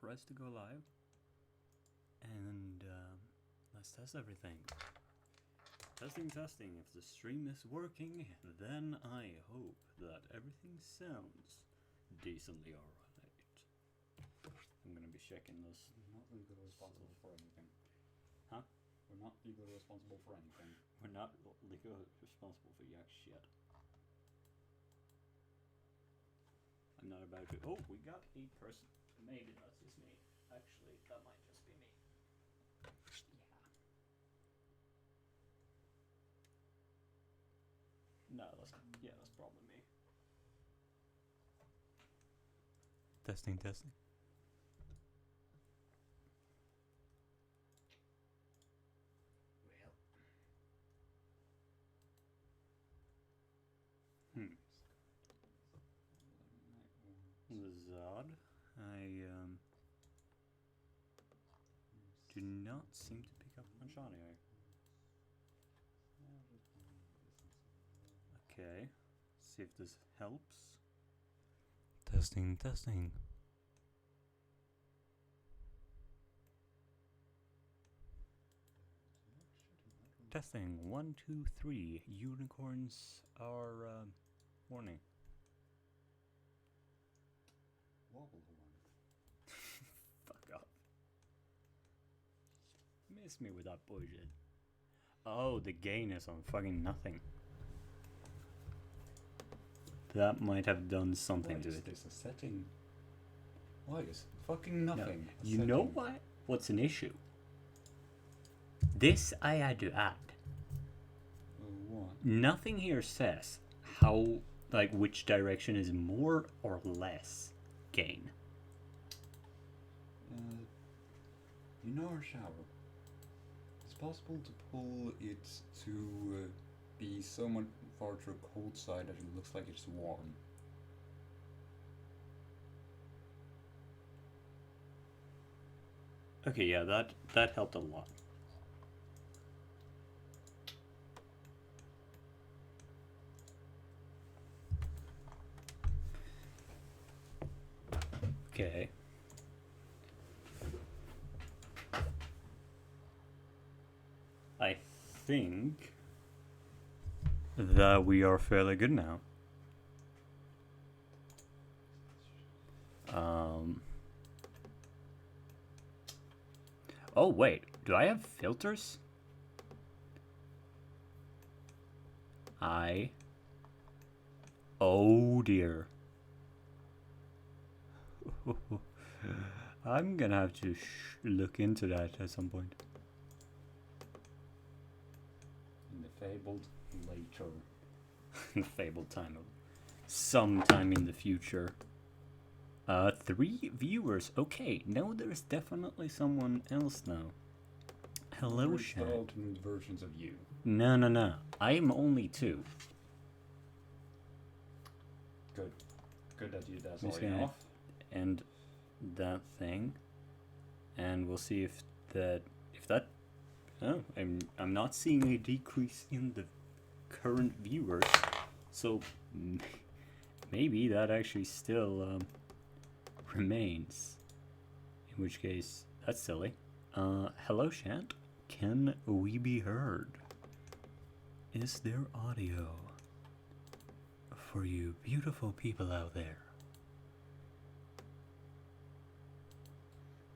press to go live. And let's test everything. Testing. If the stream is working, then I hope that everything sounds decently alright. I'm gonna be checking this. We're not legally responsible for anything. Huh? We're not legally responsible for anything. We're not legally responsible for yak shit. I'm not about to. Oh, we got a person. Maybe that's just me. Actually, that might just be me. Yeah. No, that's probably me. Testing. Zod, I do not seem to pick up much audio. Okay, see if this helps. Testing. Testing. 1, 2, 3. Unicorns are warning. Wobble horn. Fuck up. Miss me with that bullshit. Oh, the gain is on fucking nothing. That might have done something to it. Why is this a setting? Why is fucking nothing? No. You know what? What's an issue? This I had to add. What? Nothing here says how, like, which direction is more or less gain. You know our shower. It's possible to pull it to be so much far to the cold side that it looks like it's warm. Okay, yeah, that helped a lot. Okay. I think that we are fairly good now. Oh wait, do I have filters? Oh dear. I'm gonna have to look into that at some point. In the fabled later. The fabled time of sometime in the future. 3 viewers. Okay, no, there's definitely someone else now. Hello, chat. Alternate versions of you. No. I'm only 2. Good that you that's I'm all just gonna off. end that thing, and we'll see if that. Oh, I'm not seeing a decrease in the current viewers, so maybe that actually still remains. In which case, that's silly. Hello, chat. Can we be heard? Is there audio for you beautiful people out there?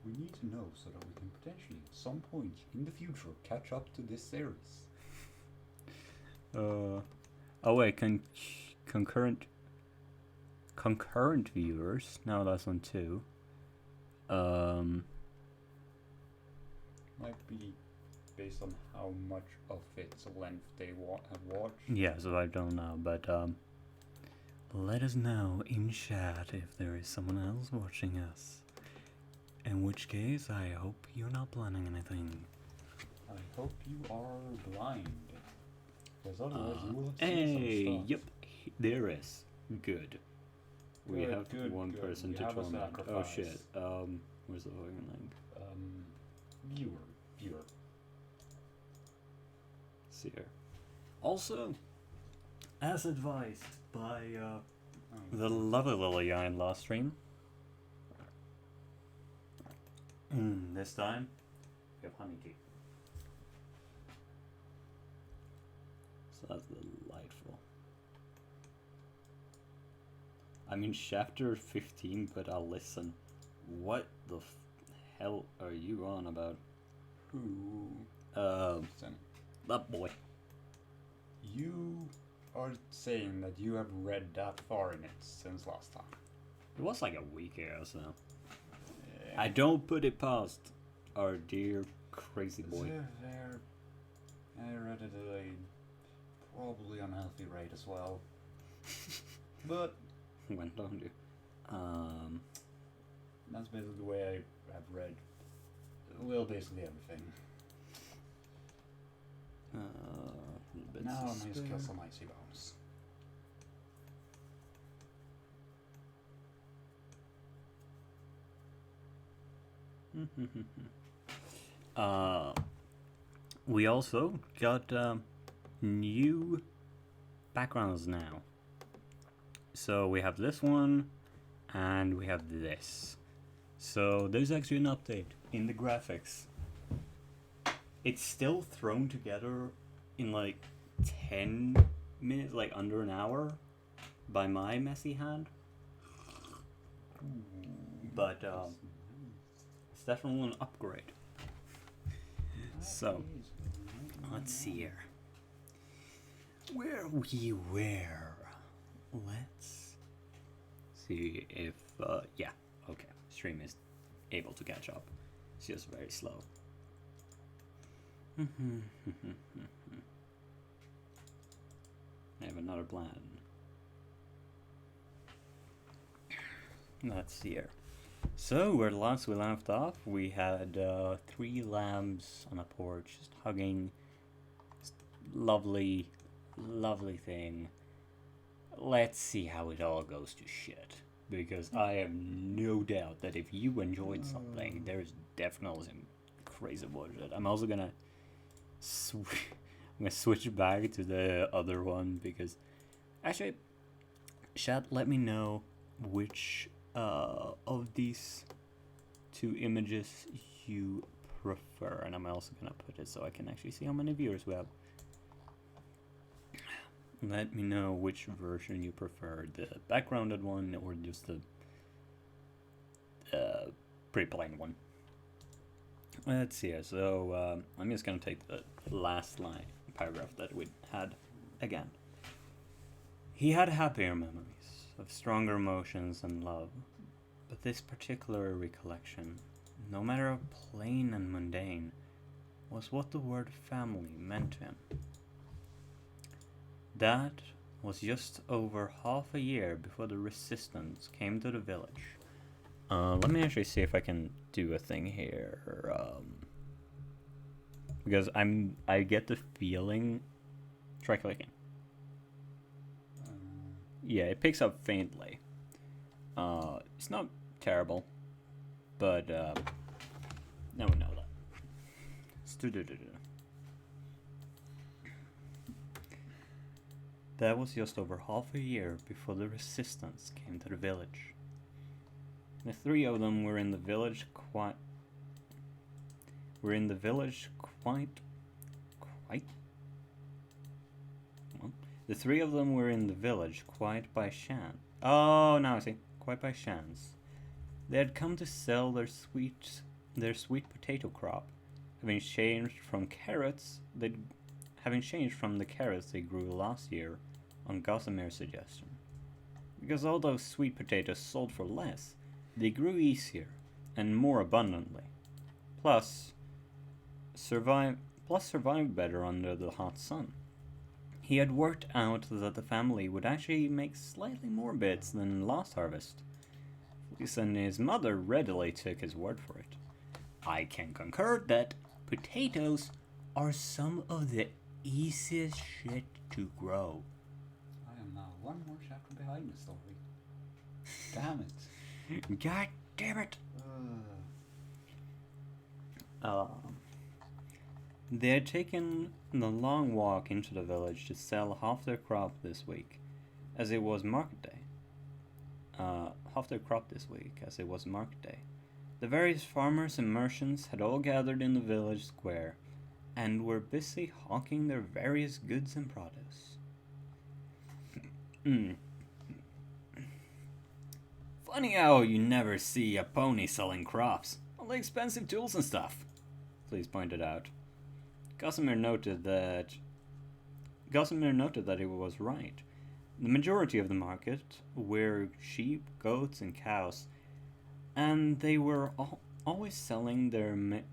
We need to know so that we can potentially, at some point in the future, catch up to this series. Oh wait, concurrent viewers. Now that's on 2. Might be based on how much of its length they have watched. Yeah, so I don't know, but let us know in chat if there is someone else watching us. In which case, I hope you're not planning anything. I hope you are blind. Because otherwise you will have seen some stuff. Yep, there is. Good. We have Good, one good. person We to have a torment. Oh sacrifice. shit. Where's the fucking link? Viewer. See here. Also, as advised by the lovely Lily in last stream, This time, we have honey tea. So that's delightful. I'm in chapter 15, but I'll listen. What the hell are you on about? Who? Listen, That boy. you are saying that you have read that far in it since last time. It was like a week ago, so. Yeah. I don't put it past our dear crazy boy. I read it at a probably unhealthy rate as well. But Went on to. that's basically the way I have read, well, basically everything. Now I might just kill some icy bones. We also got new backgrounds now. So we have this one, and we have this. So there's actually an update in the graphics. It's still thrown together in like 10 minutes, like under an hour, by my messy hand. But it's definitely an upgrade. So let's see here. Where we were. Let's see if yeah, okay. Stream is able to catch up. It's just very slow. I have another plan. Let's see here. So, where last we left off, we had 3 lambs on a porch just hugging. Just lovely, lovely thing. Let's see how it all goes to shit. Because I have no doubt that if you enjoyed something, there's definitely some crazy bullshit. I'm also gonna switch back to the other one because actually, chat, let me know which of these 2 images you prefer, and I'm also gonna put it so I can actually see how many viewers we have. Let me know which version you prefer, the backgrounded one or just the pretty plain one. Let's see here. So I'm just gonna take the last paragraph that we had again. He had happier memories of stronger emotions and love, but this particular recollection, no matter how plain and mundane, was what the word family meant to him. That was just over half a year before the resistance came to the village. Let me actually see if I can do a thing here, because I get the feeling. Try clicking. Yeah, it picks up faintly. It's not terrible, but now we know that. That was just over half a year before the resistance came to the village. The 3 of them were in the village quite. The 3 of them were in the village quite by chance. Oh, now I see. Quite by chance. They had come to sell their sweet potato crop, having changed from the carrots they grew last year on Gossamer's suggestion. Because although sweet potatoes sold for less, they grew easier and more abundantly. Plus survived better under the hot sun. He had worked out that the family would actually make slightly more bits than last harvest. And his mother readily took his word for it. I can concur that potatoes are some of the easiest shit to grow. I am now 1 more chapter behind the story. Damn it. God damn it. They had taken the long walk into the village to sell half their crop this week, as it was market day. The various farmers and merchants had all gathered in the village square and were busy hawking their various goods and produce. Funny how you never see a pony selling crops, only expensive tools and stuff, Fleece pointed out. Gossamer noted that he was right. The majority of the market were sheep, goats, and cows, and they were always selling their major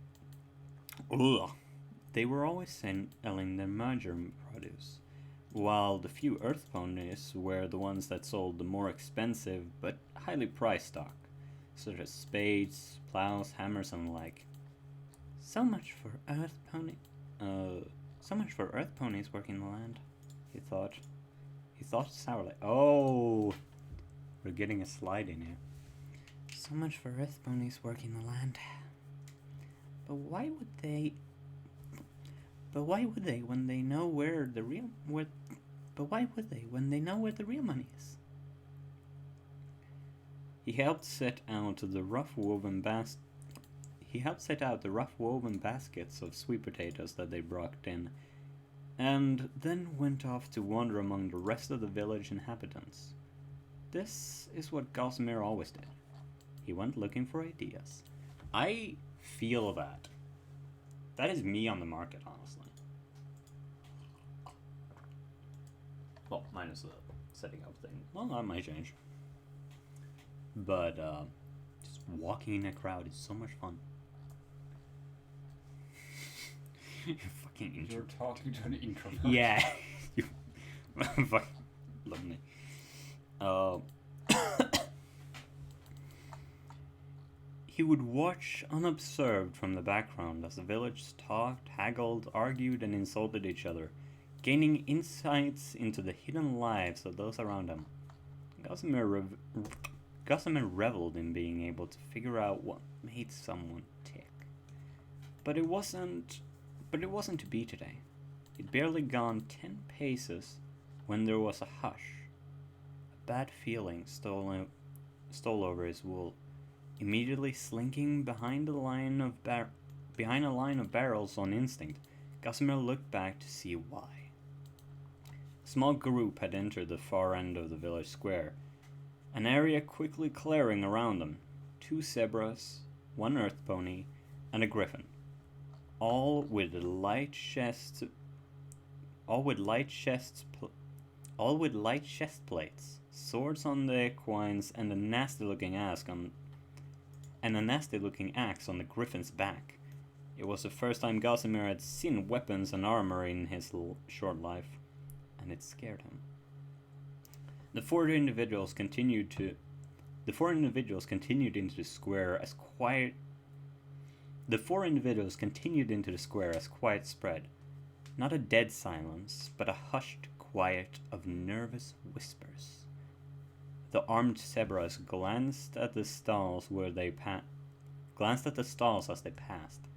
produce, while the few earth ponies were the ones that sold the more expensive but highly priced stock, such as spades, plows, hammers, and the like. So much for earth ponies working the land, he thought. He thought sourly. Oh, we're getting a slide in here. So much for earth ponies working the land. But why would they when they know where the real money is? He helped set out the rough woven baskets of sweet potatoes that they brought in, and then went off to wander among the rest of the village inhabitants. This is what Gossamer always did. He went looking for ideas. I feel that. That is me on the market, honestly. Well, minus the setting up thing. Well, that might change. But, just walking in a crowd is so much fun. Fucking intro. You're talking to an introvert. Yeah. You fucking love me. He would watch unobserved from the background as the village talked, haggled, argued, and insulted each other, gaining insights into the hidden lives of those around him. Gossamer reveled in being able to figure out what made someone tick. But it wasn't to be today. He'd barely gone 10 paces when there was a hush. A bad feeling stole over his wool. Immediately slinking behind a line of barrels on instinct, Gossamer looked back to see why. A small group had entered the far end of the village square, an area quickly clearing around them. 2 zebras, 1 earth pony, and a griffin, all with light chest plates, swords on the equines, and a nasty-looking axe on the griffin's back. It was the first time Gossamer had seen weapons and armor in his short life, and it scared him. The four individuals continued into the square as quiet spread. Not a dead silence, but a hushed quiet of nervous whispers. The armed zebras glanced at the stalls as they passed,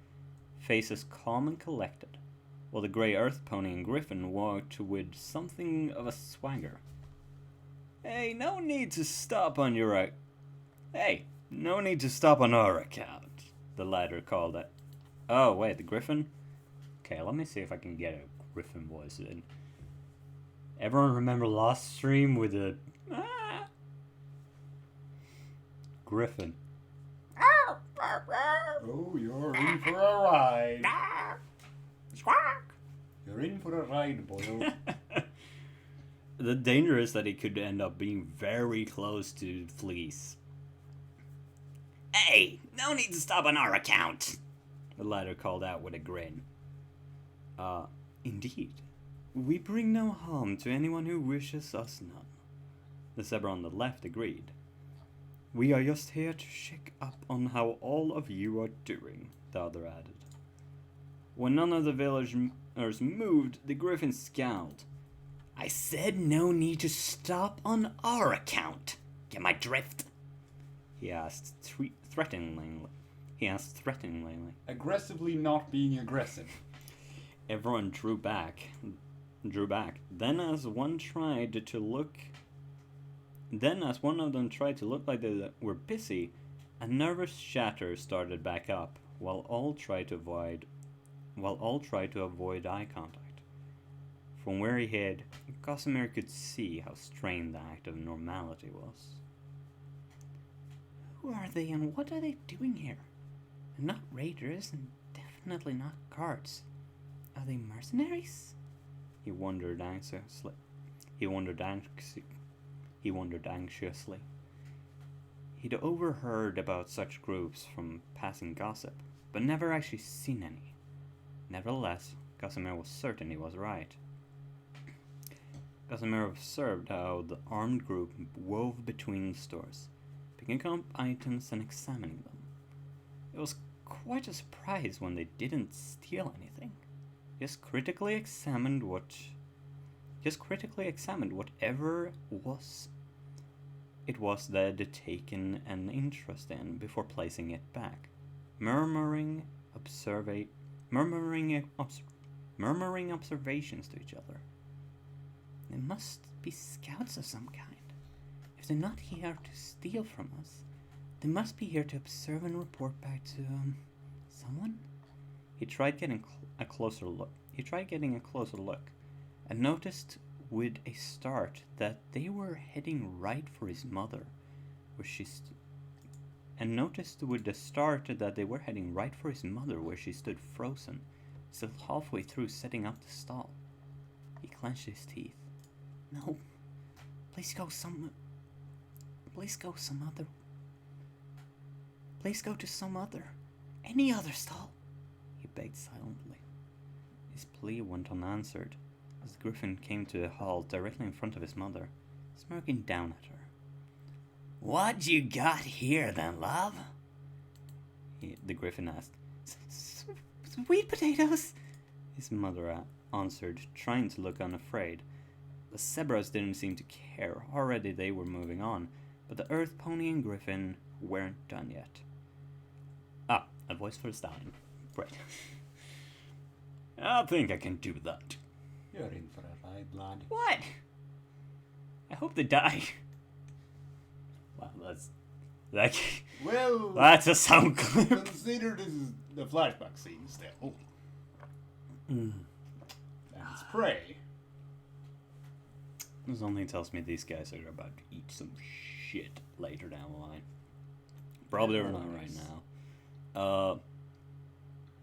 faces calm and collected, while the grey earth pony and griffin walked with something of a swagger. Hey, no need to stop on our account, the latter called it. Oh, wait, the griffin? Okay, let me see if I can get a griffin voice in. Everyone remember last stream with the griffin? Oh, you're in for a ride. You're in for a ride, boy. The danger is that he could end up being very close to Fleece. Hey, no need to stop on our account, the latter called out with a grin. Indeed. We bring no harm to anyone who wishes us none, the zebra on the left agreed. We are just here to check up on how all of you are doing, the other added. When none of the villagers moved, the griffin scowled. I said no need to stop on our account. Get my drift? He asked threateningly. Aggressively not being aggressive. Everyone drew back. Then as one of them tried to look like they were busy, A nervous chatter started back up, while all tried to avoid eye contact. From where he hid, Gossamer could see how strained the act of normality was. Who are they and what are they doing here? They're not raiders and definitely not guards. Are they mercenaries? He wondered anxiously. He'd overheard about such groups from passing gossip, but never actually seen any. Nevertheless, Gossamer was certain he was right. Gossamer observed how the armed group wove between the stores, picking up items and examining them. It was quite a surprise when they didn't steal anything. Just critically examined whatever it was that they'd taken an interest in before placing it back, murmuring observations to each other. They must be scouts of some kind. If they're not here to steal from us, they must be here to observe and report back to, someone? He tried getting a closer look, and noticed with a start that they were heading right for his mother, where she stood frozen, still halfway through setting up the stall. He clenched his teeth. No, please go to some any other stall, he begged silently. His plea went unanswered, as the griffin came to a halt directly in front of his mother, smirking down at her. What you got here then, love? The griffin asked. Sweet potatoes, his mother answered, trying to look unafraid. The zebras didn't seem to care. Already they were moving on, but the earth pony and griffin weren't done yet. Ah, a voice for the stallion. Great. I think I can do that. You're in for a ride, lad. What? I hope they die. Wow, that's a sound clip. Consider this is the flashback scene still. And it's prey. This only tells me these guys are about to eat some shit later down the line. Probably not right now.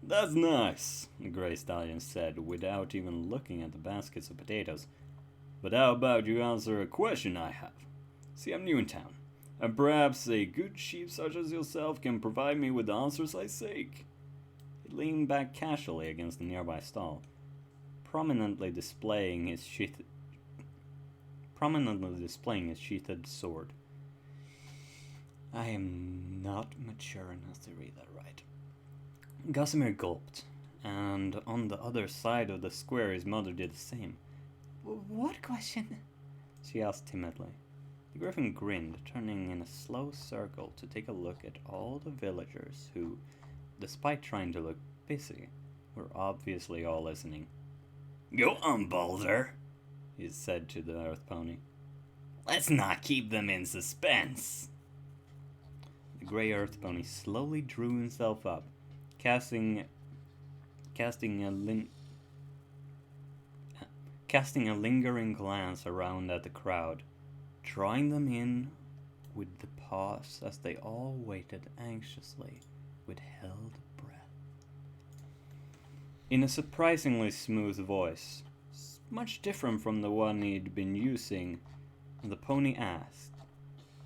That's nice, the Grey Stallion said without even looking at the baskets of potatoes. But how about you answer a question I have? See, I'm new in town, and perhaps a good sheep such as yourself can provide me with the answers I seek. He leaned back casually against the nearby stall, prominently displaying his sheathed sword. I am not mature enough to read that right. Gossamer gulped, and on the other side of the square his mother did the same. What question? She asked timidly. The griffin grinned, turning in a slow circle to take a look at all the villagers who, despite trying to look busy, were obviously all listening. Go on, Balder, he said to the earth pony. Let's not keep them in suspense. The grey earth pony slowly drew himself up, casting a lingering glance around at the crowd, drawing them in with the pause as they all waited anxiously with held breath. In a surprisingly smooth voice, much different from the one he'd been using, the pony asked,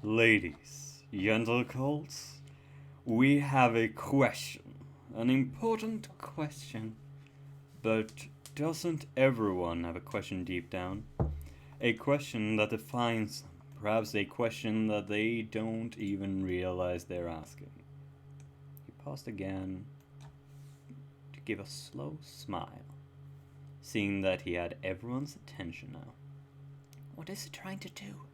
Ladies, gentle colts, we have a question. An important question. But doesn't everyone have a question deep down? A question that defines them. Perhaps a question that they don't even realize they're asking. He paused again to give a slow smile, seeing that he had everyone's attention now. What is it trying to do?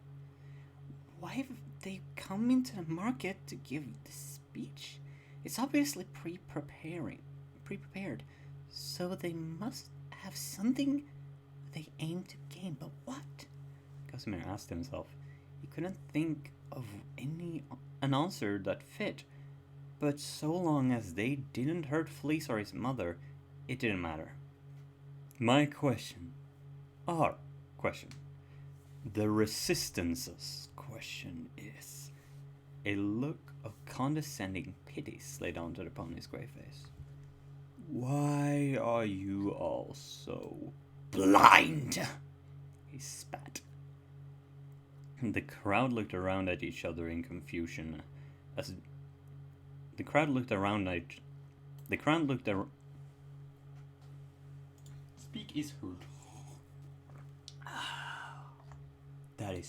Why have they come into the market to give this speech? It's obviously pre-prepared, so they must have something they aim to gain. But what? Gossamer asked himself. He couldn't think of an answer that fit, But so long as they didn't hurt Fleece or his mother, it didn't matter. My question, our question, the Resistance's question is, a look of condescending pity slid onto the pony's grey face. Why are you all so blind? He spat. The crowd looked around at each other in confusion as the crowd looked around at Speak is heard. That is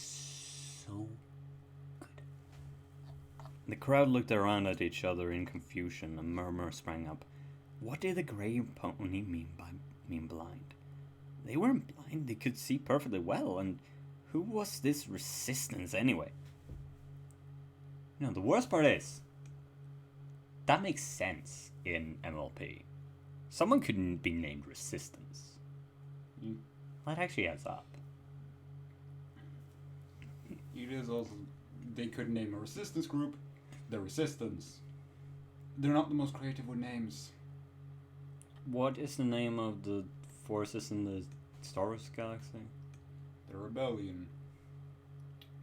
so good. The crowd looked around at each other in confusion. A murmur sprang up. What did the grey pony mean blind? They weren't blind, they could see perfectly well, and who was this Resistance anyway? You know, the worst part is, that makes sense in MLP. Someone couldn't be named Resistance. That actually adds up. It is also, they could name a resistance group the Resistance. They're not the most creative with names. What is the name of the forces in the Star Wars galaxy? The Rebellion.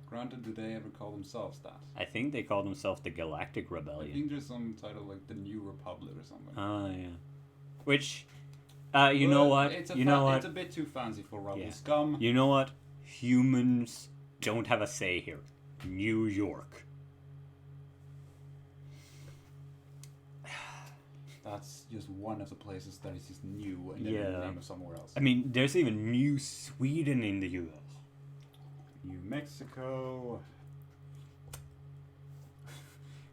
Granted, did they ever call themselves that? I think they call themselves the Galactic Rebellion. I think there's some title like the New Republic or something. Oh, yeah. Which, you know what? It's what? It's a bit too fancy for Rebel Scum. You know what? Humans don't have a say here. New York. That's just one of the places that is just new and then the name of somewhere else. I mean, there's even New Sweden in the US. New Mexico.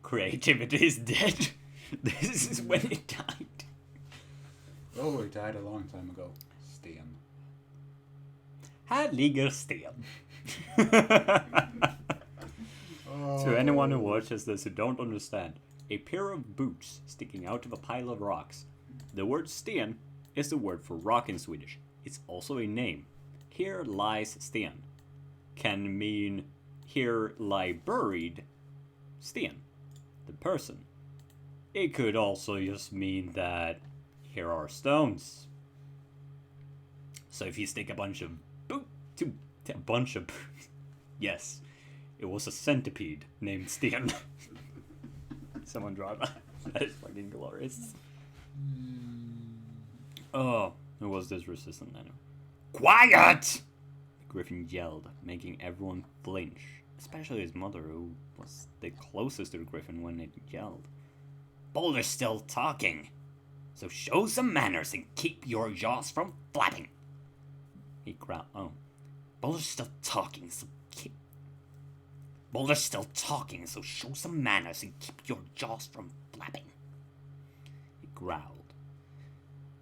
Creativity is dead. This is when it died. Oh, it died a long time ago. Sten. Här ligger Sten. To anyone who watches this who don't understand, a pair of boots sticking out of a pile of rocks. The word sten is the word for rock in Swedish. It's also a name. Here lies Sten can mean here lie buried Sten, the person. It could also just mean that here are stones. So if you stick a bunch of boots, yes, it was a centipede named Sten. Someone draw that. That is fucking glorious. Oh, who was this Resistance anyway? Quiet! The Griffin yelled, making everyone flinch, especially his mother, who was the closest to the Griffin when it yelled. Boulder's still talking, so show some manners and keep your jaws from flapping. He growled. Oh, Boulder's still talking, so show some manners and keep your jaws from flapping. He growled.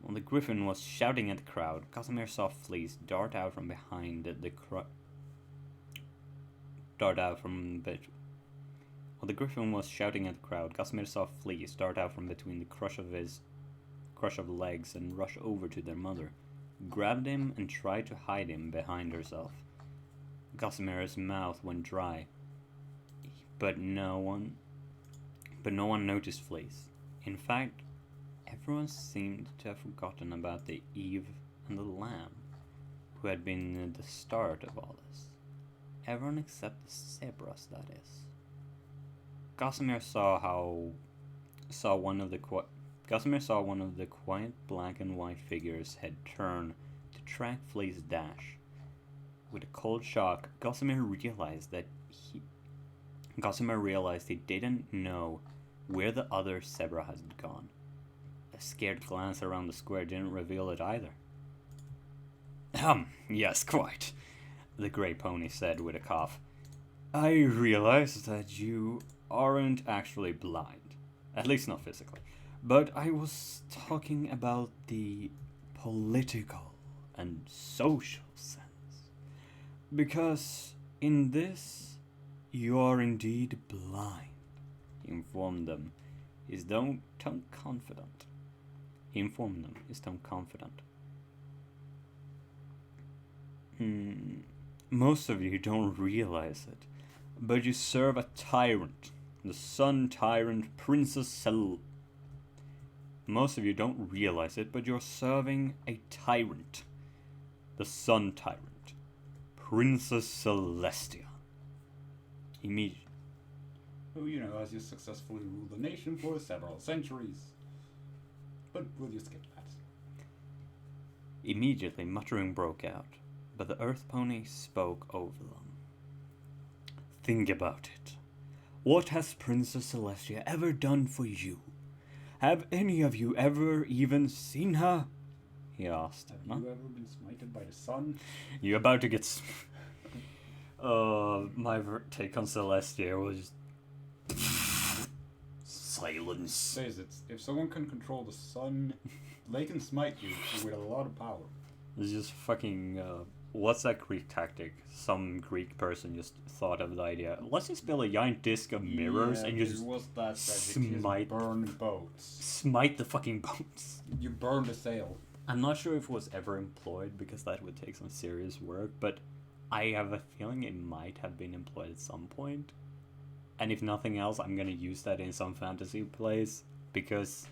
While the Griffin was shouting at the crowd, Casimir saw Fleece dart out from behind the While the Griffin was shouting at the crowd, Casimir saw Fleece dart out from between the crush of legs and rush over to their mother, grabbed him and tried to hide him behind herself. Casimir's mouth went dry, but no one noticed Fleece. In fact, everyone seemed to have forgotten about the Eve and the Lamb, who had been the start of all this. Everyone except the zebras, that is. Casimir saw one of the quiet black and white figures head turn to track Fleece's dash. With a cold shock, Casimir realized he didn't know where the other zebra had gone. A scared glance around the square didn't reveal it either. Yes, quite, the grey pony said with a cough. I realize that you aren't actually blind, at least not physically, but I was talking about the political and social sense. Because in this, you are indeed blind, he informed them, his tone confident. Most of you don't realize it, but you serve a tyrant, The Sun Tyrant Princess Cel... Most of you don't realize it, but you're serving a tyrant. The Sun Tyrant. Princess Celestia. Immediately. Who, has just successfully ruled the nation for several centuries. But we'll just skip that. Immediately, muttering broke out, but the Earth Pony spoke over them. Think about it. What has Princess Celestia ever done for you? Have any of you ever even seen her? He asked. Have you ever been smited by the sun? You're about to get... my take on Celestia was... Silence. Says it. If someone can control the sun, they can smite you with a lot of power. It's just fucking... what's that Greek tactic? Some Greek person just thought of the idea. Let's just build a giant disc of mirrors and just was that smite... burn boats. Smite the fucking boats. You burn the sail. I'm not sure if it was ever employed because that would take some serious work, but I have a feeling it might have been employed at some point. And if nothing else, I'm gonna use that in some fantasy plays because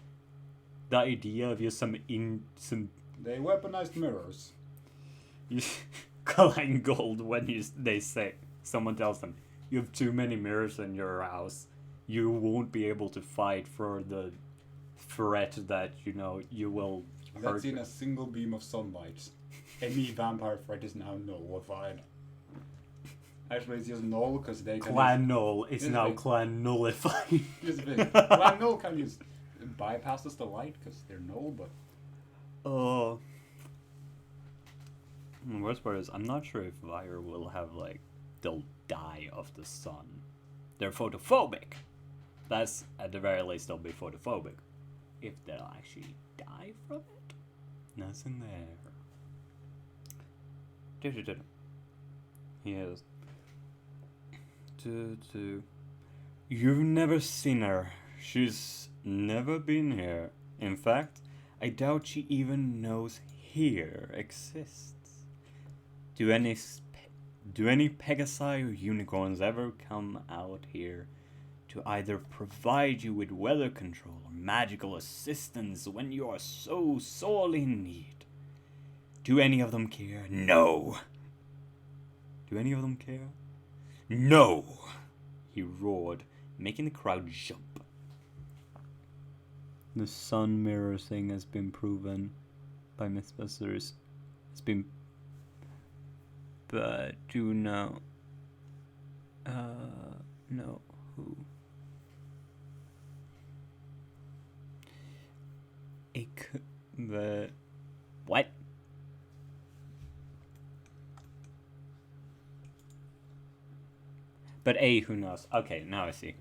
the idea of just some They weaponized mirrors. you collect gold when they say someone tells them you have too many mirrors in your house, you won't be able to fight for the threat that you will hurt. That's in a single beam of sunlight. Any vampire threat is now nullified. Actually, it's just null because they can... Clan Null is now Clan Nullified. Here's the thing. Clan Null can use bypasses the light because they're null, but... The worst part is, I'm not sure if Vire will have, they'll die of the sun. They're photophobic. That's, at the very least, they'll be photophobic. If they'll actually die from it? Nothing there. Yes. You've never seen her. She's never been here. In fact, I doubt she even knows here exists. Do any Pegasi or unicorns ever come out here to either provide you with weather control or magical assistance when you are so sorely in need? Do any of them care? No. Do any of them care? No! He roared, making the crowd jump. The sun mirror thing has been proven by Mythbusters. It's been... But do you know... no, who? It could... But... What? But who knows? Okay, now I see.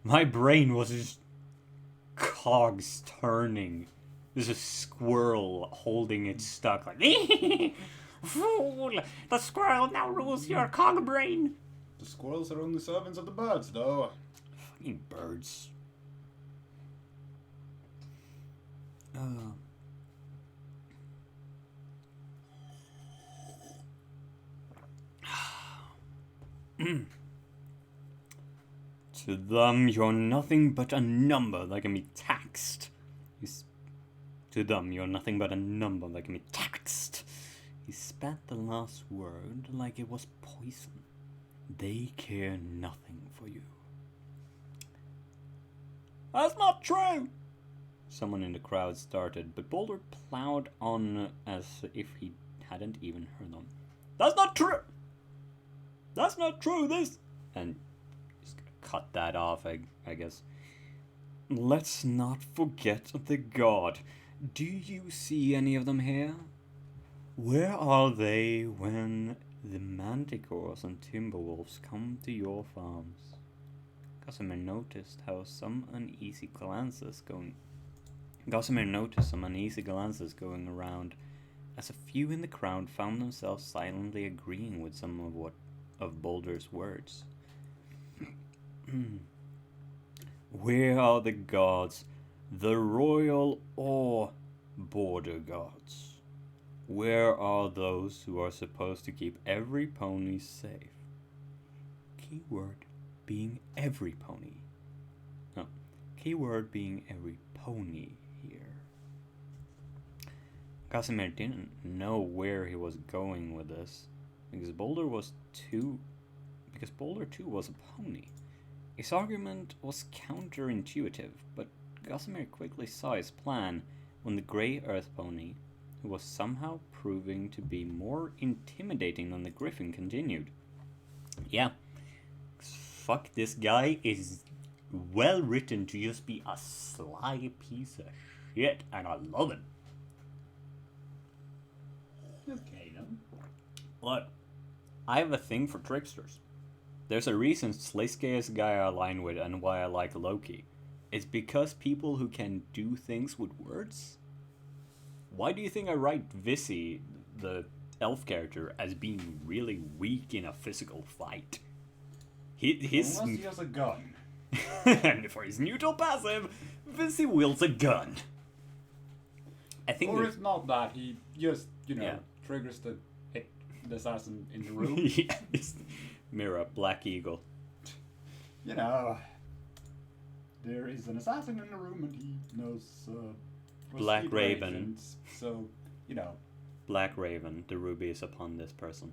My brain was just cogs turning. There's a squirrel holding it stuck like... Fool! The squirrel now rules your cog brain! The squirrels are only servants of the birds, though. Fucking birds. To them, you're nothing but a number that can be taxed. To them, you're nothing but a number that can be taxed. He spat the last word like it was poison. They care nothing for you. That's not true! Someone in the crowd started, but Boulder plowed on as if he hadn't even heard them. That's not true! That's not true, this... And just gonna cut that off, I guess. Let's not forget the god. Do you see any of them here? Where are they when the manticores and timberwolves come to your farms? Gossamer noticed some uneasy glances going around as a few in the crowd found themselves silently agreeing with some of Boulder's words. Where are the gods, the royal or border gods? Where are those who are supposed to keep every pony safe? Keyword, being every pony. No, keyword being every pony here. Casimir didn't know where he was going with this, because Boulder 2 was a pony. His argument was counterintuitive, but Gossamer quickly saw his plan when the Grey Earth pony, who was somehow proving to be more intimidating than the Griffin, continued. Yeah, fuck, this guy is well written to just be a sly piece of shit, and I love it. Okay, then. Look, I have a thing for tricksters. There's a reason Slayske is the guy I align with and why I like Loki. It's because people who can do things with words. Why do you think I write Vissy, the elf character, as being really weak in a physical fight? Unless he has a gun. And for his neutral passive, Vissy wields a gun. I think or if not that, he just, triggers the hit the assassin in the room. Yes. Mira, Black Eagle. There is an assassin in the room and he knows Black Raven. Agents, so, Black Raven, the ruby is upon this person.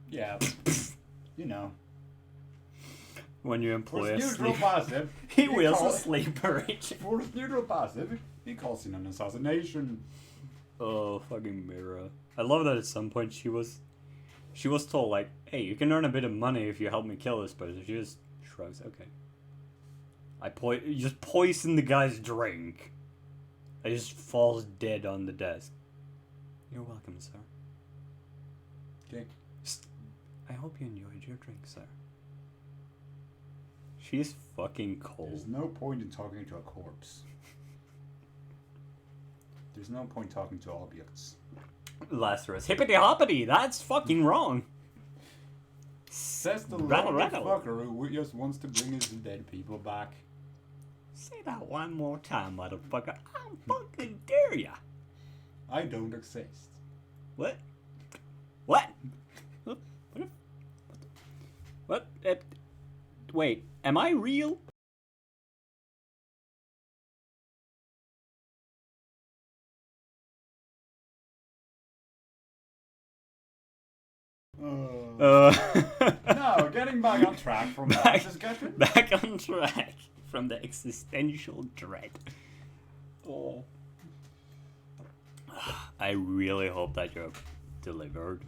Yeah. When you employ for a his neutral sleeper, passive, he wields a sleeper agent. For his neutral passive, he calls in an assassination. Oh, fucking Mira. I love that at some point she was told, like, hey, you can earn a bit of money if you help me kill this person. She just shrugs, okay. You just poison the guy's drink. He just falls dead on the desk. You're welcome, sir. Okay. I hope you enjoyed your drink, sir. She's fucking cold. There's no point in talking to a corpse. There's no point talking to objects. Lazarus, hippity hoppity, that's fucking wrong. Says the rattle, lonely rattle. fucker who just wants to bring his dead people back. Say that one more time, motherfucker. I'll fucking dare ya. I don't exist. What? What? What? Wait, am I real? No, getting back on track from that discussion. Back on track from the existential dread. Oh. I really hope that joke delivered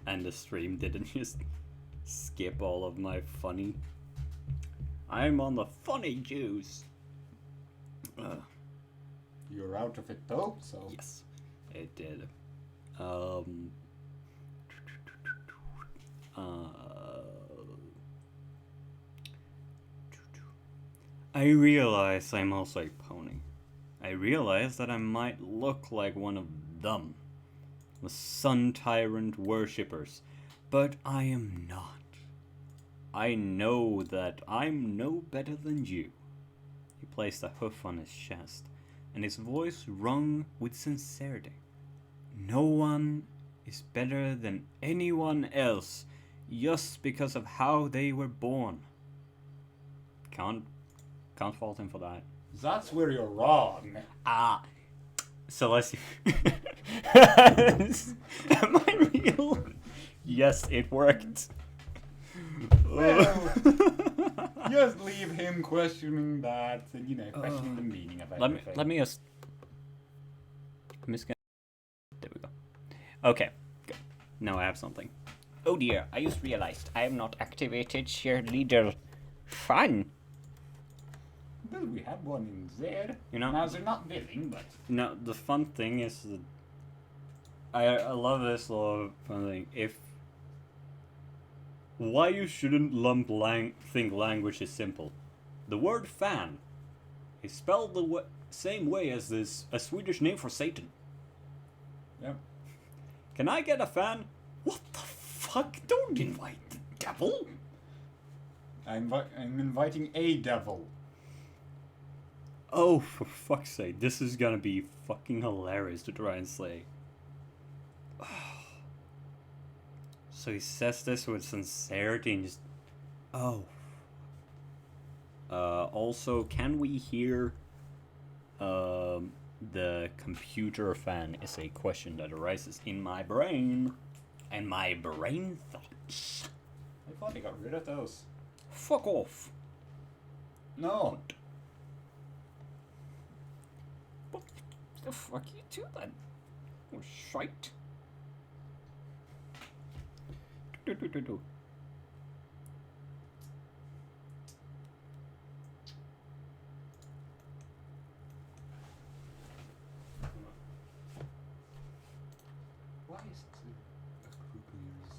and the stream didn't just skip all of my funny. I'm on the funny juice. You're out of it though, so. Yes, it did. I realize I'm also a pony. I realize that I might look like one of them, the Sun Tyrant worshippers, but I am not. I know that I'm no better than you. He placed a hoof on his chest, and his voice rung with sincerity. No one is better than anyone else just because of how they were born. Can't fault him for that. That's where you're wrong. So let's see. Am I real? Yes, it worked. Well, just leave him questioning that, and questioning the meaning of everything. Let me just. I'm just gonna. There we go. Okay, good. Now I have something. Oh dear, I just realized I have not activated cheerleader fun. Well, we have one in there. Now they're not billing, but. No, the fun thing is that I love this little fun thing. Why you shouldn't think language is simple. The word fan is spelled the same way as a Swedish name for Satan. Yep. Can I get a fan? What the fuck? Don't invite the devil. I'm inviting a devil. Oh, for fuck's sake. This is gonna be fucking hilarious to try and slay. So he says this with sincerity and just... Oh, Also, can we hear the computer fan is a question that arises in my brain. And my brain thoughts. I thought I got rid of those. Fuck off. No. What the fuck you do then? Oh, shite. Do. Why is a croupiers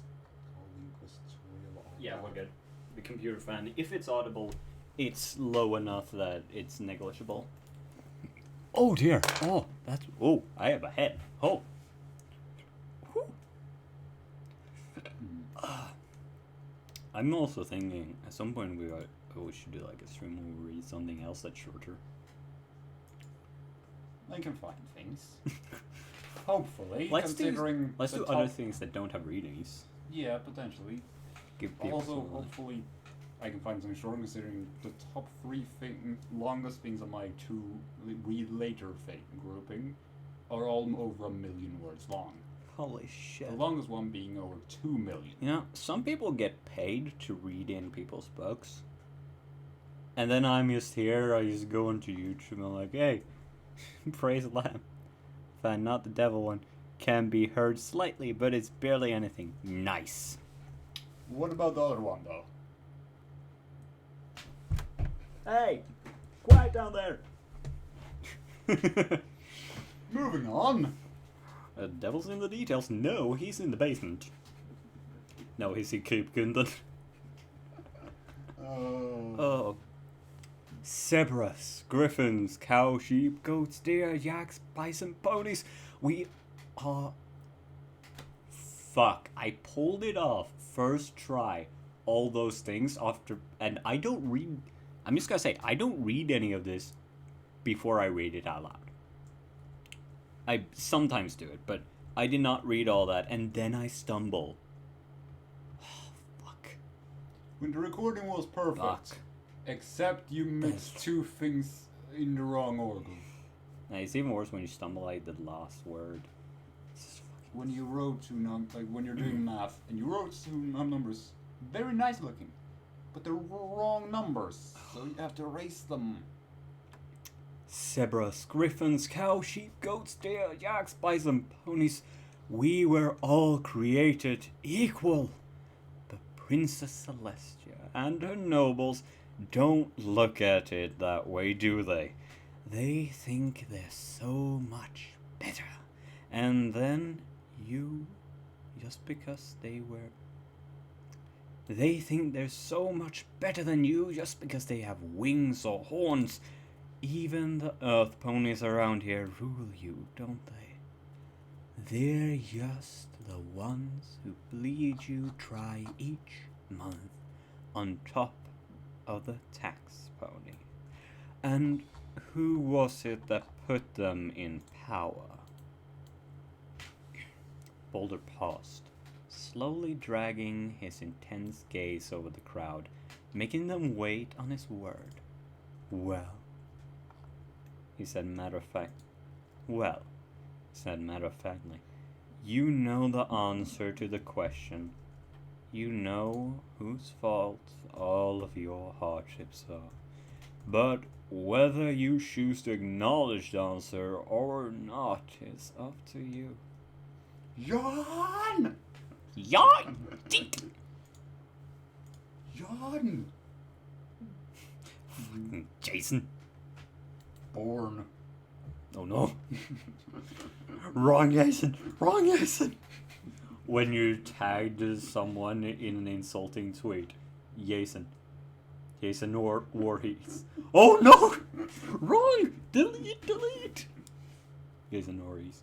calling this tutorial all Yeah, that? we're good. The computer fan, if it's audible, it's low enough that it's negligible. Oh dear. Oh, that's. Oh, I have a head. Oh. Whew. I'm also thinking at some point we should do like a stream where we read something else that's shorter. I can find things. Hopefully, Let's considering do the other top- things that don't have readings. Yeah, potentially. Give people Also, some, hopefully, I can find something short, considering the top three longest things on my read later grouping are all over 1 million words long. holy shit. The longest one being over 2 million. You know, some people get paid to read in people's books. And then I'm just here, I just go into YouTube and I'm like, hey, praise the Lamb. Fan, not the devil one. Can be heard slightly, but it's barely anything. Nice. What about the other one, though? Hey, quiet down there. Moving on. The devil's in the details. No, he's in the basement. No, he's in Cape Gundan. Oh. Zebras, griffins, cow, sheep, goats, deer, yaks, bison, ponies. We are... Fuck, I pulled it off first try. All those things after... And I don't read... I'm just gonna say, I don't read any of this before I read it out loud. I sometimes do it, but I did not read all that, and then I stumble. Fuck. When the recording was perfect, Fuck. except you mixed two things in the wrong order. Now, it's even worse when you stumble at the last word. It's just fucking... When you wrote two like when you're doing math and you wrote two numbers, very nice looking, but they're wrong numbers, so you have to erase them. Zebras, griffins, cow, sheep, goats, deer, yaks, bison, ponies. We were all created equal. But Princess Celestia and her nobles don't look at it that way, do they? They think they're so much better. And then you, just because they were... They think they're so much better than you just because they have wings or horns. Even the earth ponies around here rule you, don't they? They're just the ones who bleed you dry each month on top of the tax pony. And who was it that put them in power? Boulder paused, slowly dragging his intense gaze over the crowd, making them wait on his word. Well, he said matter-of-factly, you know the answer to the question. You know whose fault all of your hardships are. But whether you choose to acknowledge the answer or not is up to you. Jan! Yawn! Jan! Jason. Born. Oh no. Wrong Jason. Wrong Jason. When you tagged someone in an insulting tweet. Jason. Jason Voorhees. Oh no! Wrong! Delete! Jason Voorhees.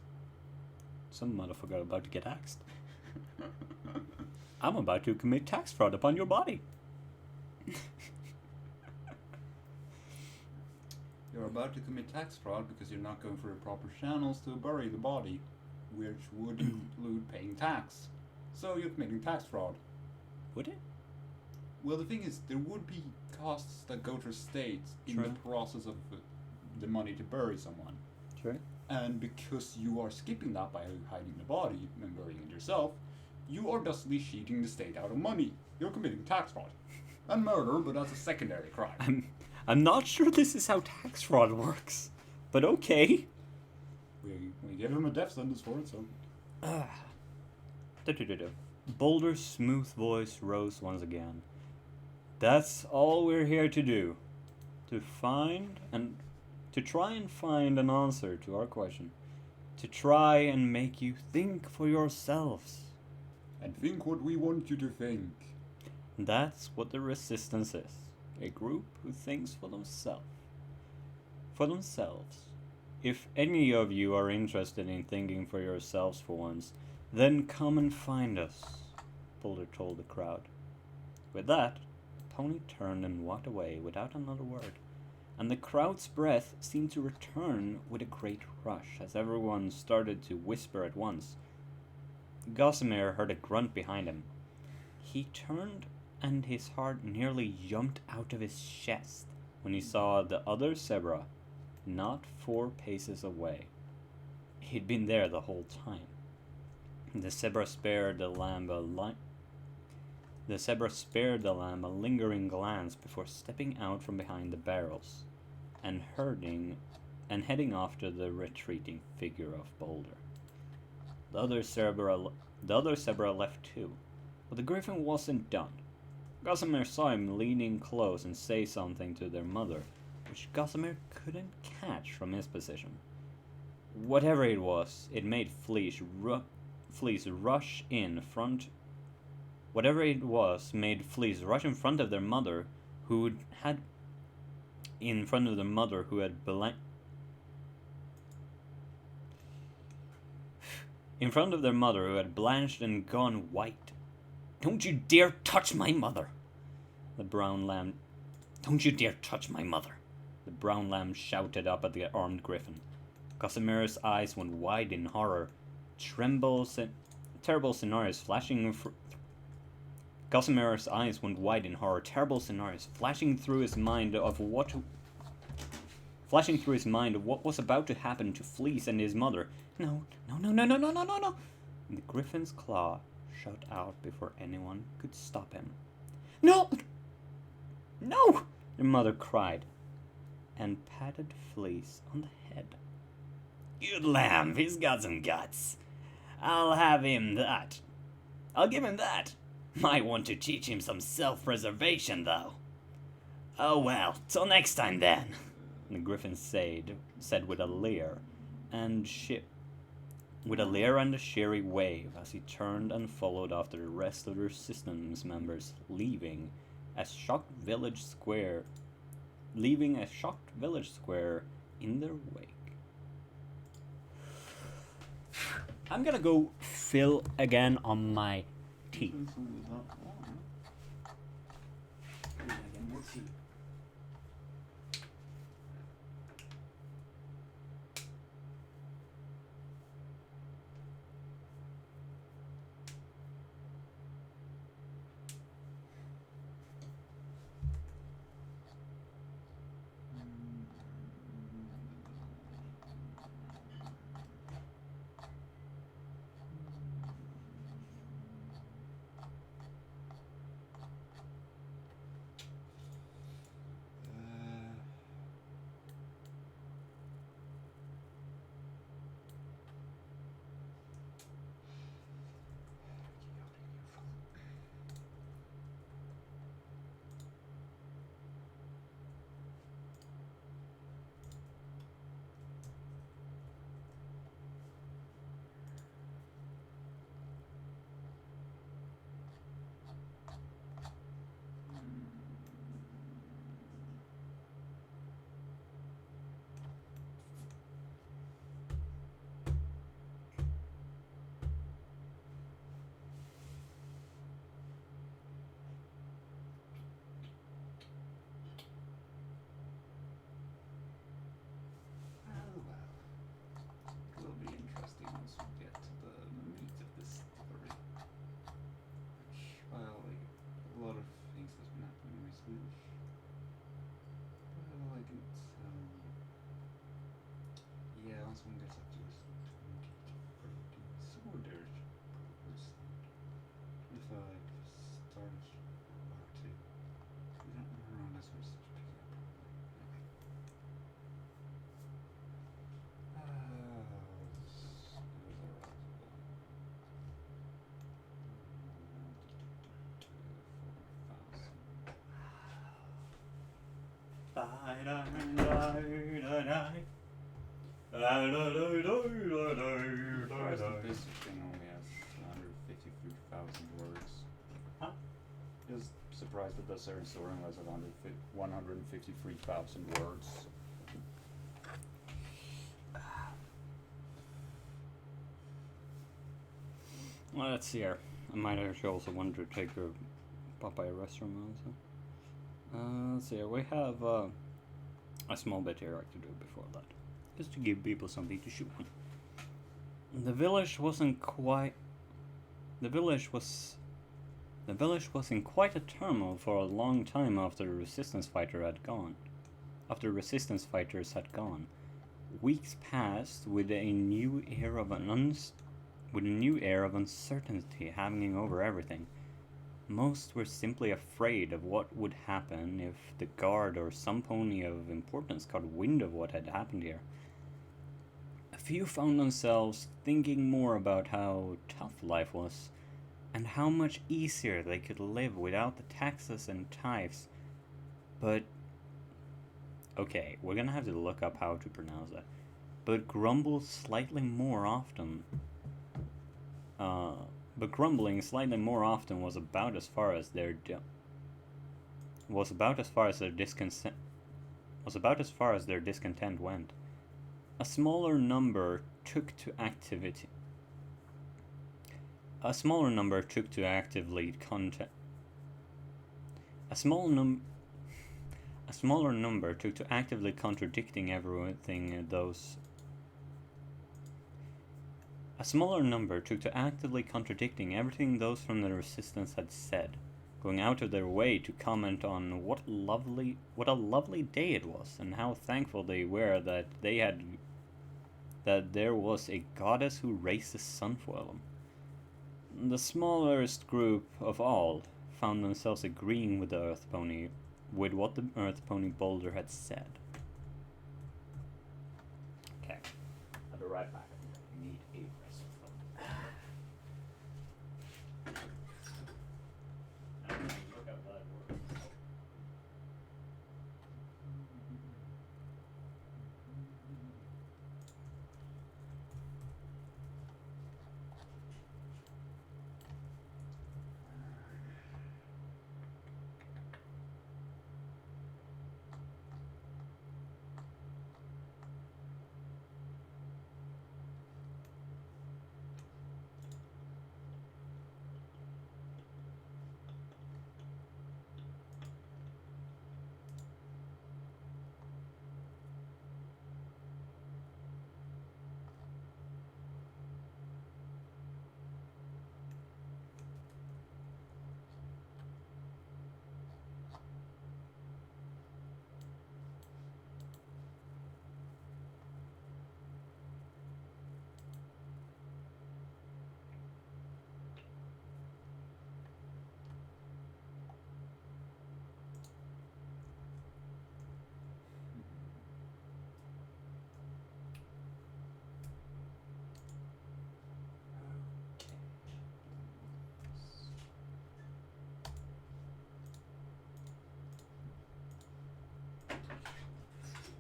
Some motherfucker about to get axed. I'm about to commit tax fraud upon your body. You're about to commit tax fraud because you're not going through the proper channels to bury the body, which would include paying tax. So you're committing tax fraud. Would it? Well, the thing is, there would be costs that go to states in the True. process of the money to bury someone. Sure. And because you are skipping that by hiding the body and burying it yourself, you are thusly cheating the state out of money. You're committing tax fraud. And murder, but that's a secondary crime. I'm not sure this is how tax fraud works, but okay. We gave him a death sentence for it, so... Boulder's smooth voice rose once again. That's all we're here to do. To try and find an answer to our question. To try and make you think for yourselves. And think what we want you to think. That's what the Resistance is. A group who thinks for themselves. For themselves. If any of you are interested in thinking for yourselves for once, then come and find us, Boulder told the crowd. With that, the pony turned and walked away without another word, and the crowd's breath seemed to return with a great rush as everyone started to whisper at once. Gossamer heard a grunt behind him. He turned and his heart nearly jumped out of his chest when he saw the other zebra not 4 paces away. He'd been there the whole time. The zebra spared the lamb a lingering glance before stepping out from behind the barrels and heading off to the retreating figure of Boulder. The other zebra left too, but the griffin wasn't done. Gossamer saw him leaning close and say something to their mother, which Gossamer couldn't catch from his position. Whatever it was, it made Fleece rush in front. Whatever it was made Fleece rush in front of their mother, who had blanched and gone white. Don't you dare touch my mother! The brown lamb shouted up at the armed griffin. Gossamer's eyes went wide in horror. Terrible scenarios flashing through his mind of what was about to happen to Fleece and his mother. No. The griffin's claw shot out before anyone could stop him. No! Their mother cried, and patted Fleece on the head. Good lamb, he's got some guts. I'll give him that. Might want to teach him some self-preservation, though. Oh well, till next time then, the griffin said with a leer and a cheery wave as he turned and followed after the rest of the Resistance members, leaving a shocked village square in their wake. I'm gonna go fill again on my tea. Surprised that this thing only has 153,000 words. Huh? Just surprised that the Series Soaring has 153,000 words. Well, let's see here. I might actually also want to take a pop by a restroom also. Let's see here. We have a small bit here I could do before that. Just to give people something to shoot on. The village was in quite a turmoil for a long time after resistance fighters had gone. Weeks passed with a new air of uncertainty hanging over everything. Most were simply afraid of what would happen if the guard or some pony of importance caught wind of what had happened here. A few found themselves thinking more about how tough life was, and how much easier they could live without the taxes and tithes. But, okay, we're gonna have to look up how to pronounce that. But grumbling slightly more often was about as far as their discontent went. A smaller number took to actively contradicting everything those from the resistance had said, going out of their way to comment on what a lovely day it was, and how thankful they were that there was a goddess who raised the sun for them. The smallest group of all found themselves agreeing with what the Earth Pony Boulder had said. Okay, I'll be right back. I need a rest from. Look up that word.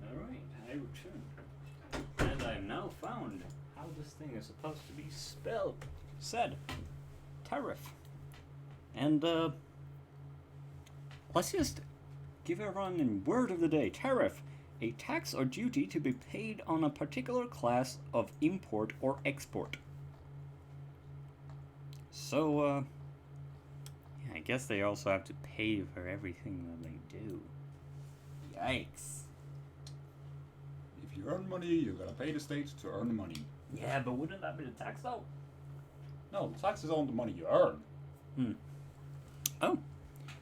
Alright, I returned. And I've now found how this thing is supposed to be said. Tariff. And, let's just give everyone a word of the day. Tariff. A tax or duty to be paid on a particular class of import or export. So, yeah, I guess they also have to pay for everything that they do. Yikes. If you earn money, you gotta pay the state to earn the money. Yeah, but wouldn't that be the tax though? No, the tax is on the money you earn. Oh,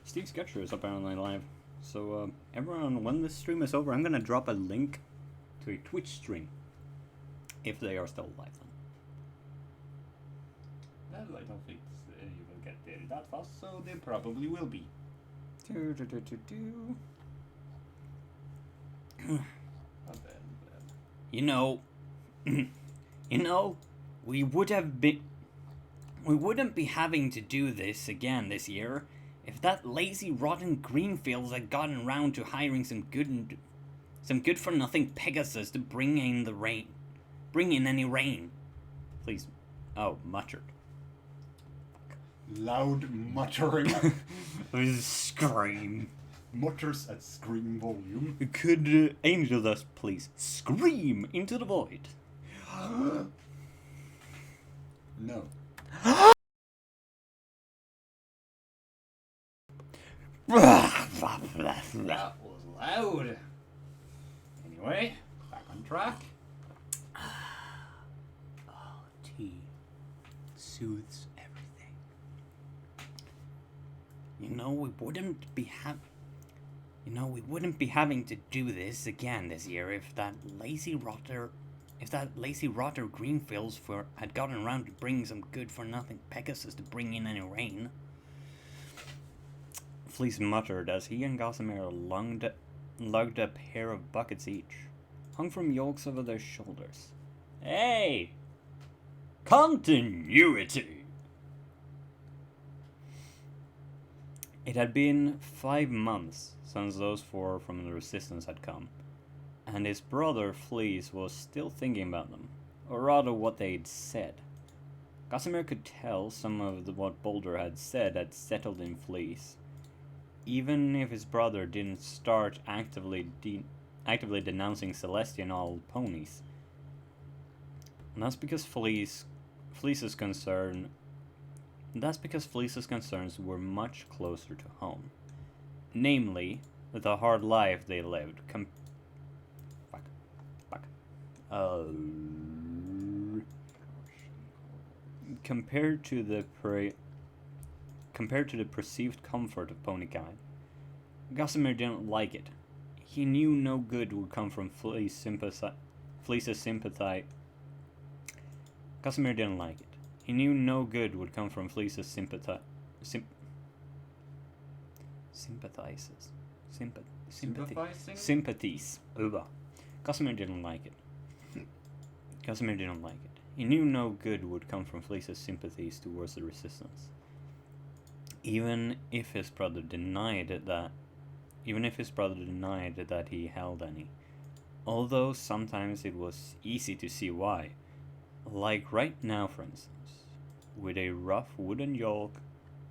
Steve Sketcher is apparently live. So, everyone, when this stream is over, I'm gonna drop a link to a Twitch stream. If they are still live then. Well, I don't think you will get there that fast, so they probably will be. You know, we wouldn't be having to do this again this year If that lazy, rotten Greenfields had gotten round to hiring some good-for-nothing Pegasus to bring in any rain. Please. Oh, muttered. Loud muttering. Scream. Mutters at scream volume. Could Angel Dust please scream into the void? No. That That was loud. Anyway, back on track. tea soothes everything. We wouldn't be having to do this again this year if that lazy rotter Greenfields had gotten around to bringing some good-for-nothing Pegasus to bring in any rain. Fleece muttered as he and Gossamer lugged a pair of buckets each, hung from yokes over their shoulders. Hey! Continuity! It had been 5 months since those 4 from the Resistance had come, and his brother Fleece was still thinking about them, or rather what they'd said. Gossamer could tell some of what Boulder had said had settled in Fleece, even if his brother didn't start actively denouncing Celestial ponies. And that's because Fleece's concerns were much closer to home. Namely, the hard life they lived compared to the perceived comfort of ponykind. Gossamer didn't like it. He knew no good would come from Fleece's sympathy. Gossamer didn't like it. He knew no good would come from Fleece's sympathies. Gossamer didn't like it. He knew no good would come from Fleece's sympathies towards the Resistance. Even if his brother denied that he held any. Although sometimes it was easy to see why. Like right now, for instance, with a rough wooden yoke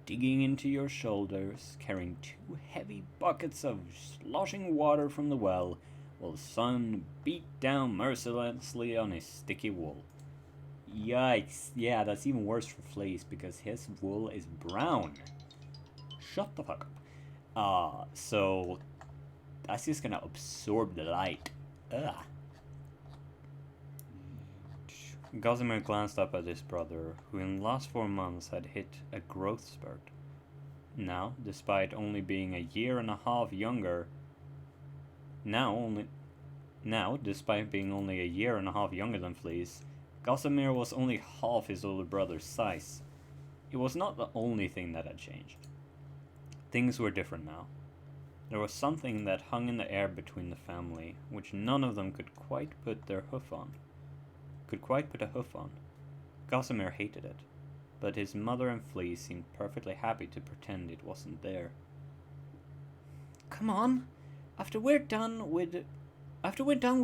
digging into your shoulders, carrying 2 heavy buckets of sloshing water from the well, while the sun beat down mercilessly on his sticky wool. Yikes, yeah, that's even worse for Fleece because his wool is brown. Shut the fuck up. So that's just gonna absorb the light. Ugh. Gossamer glanced up at his brother, who in the last 4 months had hit a growth spurt. Now, despite only being a year and a half younger than Fleece, Gossamer was only half his older brother's size. It was not the only thing that had changed. Things were different now. There was something that hung in the air between the family, which none of them could quite put a hoof on. Gossamer hated it, but his mother and Fleece seemed perfectly happy to pretend it wasn't there. Come on, after we're done with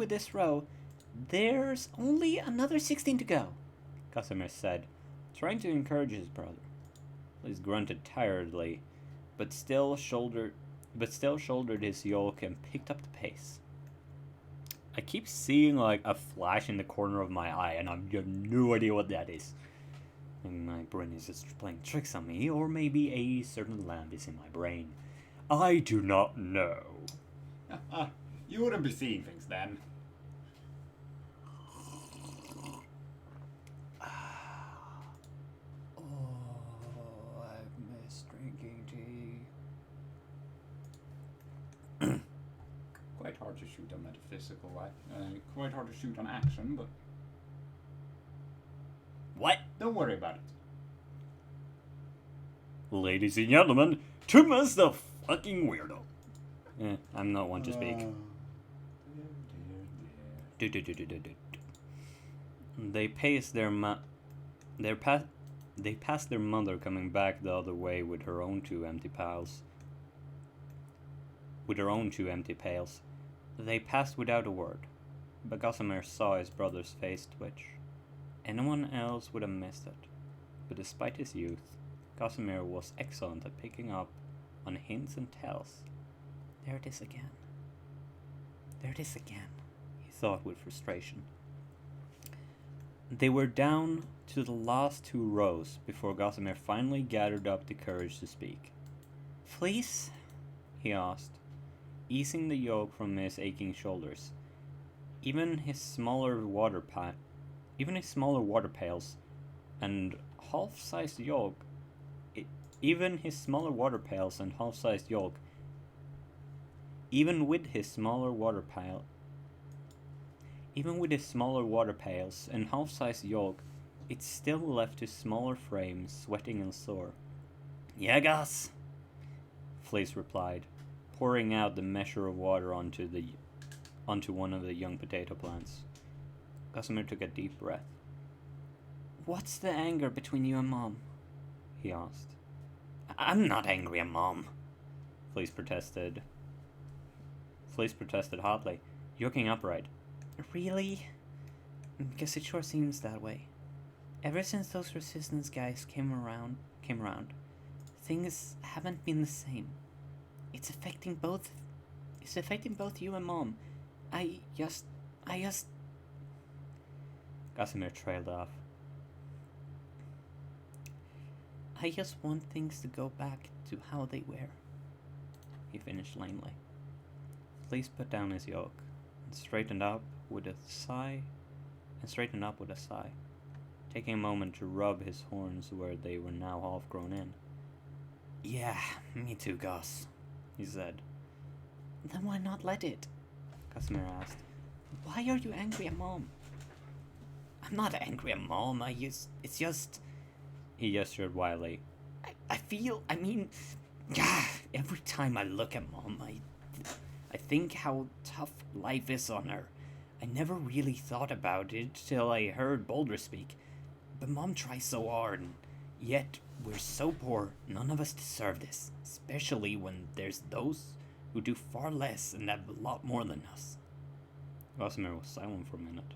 this row, there's only another 16 to go, Gossamer said, trying to encourage his brother. Fleece grunted tiredly, but still shouldered his yoke and picked up the pace. I keep seeing like a flash in the corner of my eye, and I have no idea what that is. Maybe my brain is just playing tricks on me, or maybe a certain lamp is in my brain. I do not know. You wouldn't be seeing things then. Oh, I've missed drinking tea. Quite hard to shoot on metaphysical, quite hard to shoot on action, but... What? Don't worry about it. Ladies and gentlemen, Tuma's the fucking weirdo. I'm not one to speak. They paced They passed their mother coming back the other way with her own two empty pails. They passed without a word, but Gossamer saw his brother's face twitch. Anyone else would have missed it, but despite his youth, Gossamer was excellent at picking up on hints and tells. There it is again. There it is again, he thought with frustration. They were down to the last 2 rows before Gossamer finally gathered up the courage to speak. Fleece? He asked, easing the yoke from his aching shoulders. Even his smaller water pails and half-sized yoke, even with his smaller water pails and half-sized yoke, it still left his smaller frame sweating and sore. Yeah, Gus, Fleece replied, pouring out the measure of water onto one of the young potato plants. Gossamer took a deep breath. What's the anger between you and Mom? He asked. I'm not angry at Mom, Fleece protested hotly, yoking upright. Really? Guess it sure seems that way. Ever since those resistance guys came around, things haven't been the same. It's affecting both you and Mom. I just... Gossamer trailed off. I just want things to go back to how they were, he finished lamely. Fleece put down his yoke and straightened up with a sigh, taking a moment to rub his horns where they were now half grown in. Yeah, me too, Gus, he said. Then why not let it? Gossamer asked. Why are you angry at Mom? I'm not angry at Mom, it's just... He gestured wildly. Every time I look at Mom, I think how tough life is on her. I never really thought about it till I heard Boulder speak. But Mom tries so hard, and yet we're so poor, none of us deserve this. Especially when there's those who do far less and have a lot more than us. Gossamer was silent for a minute,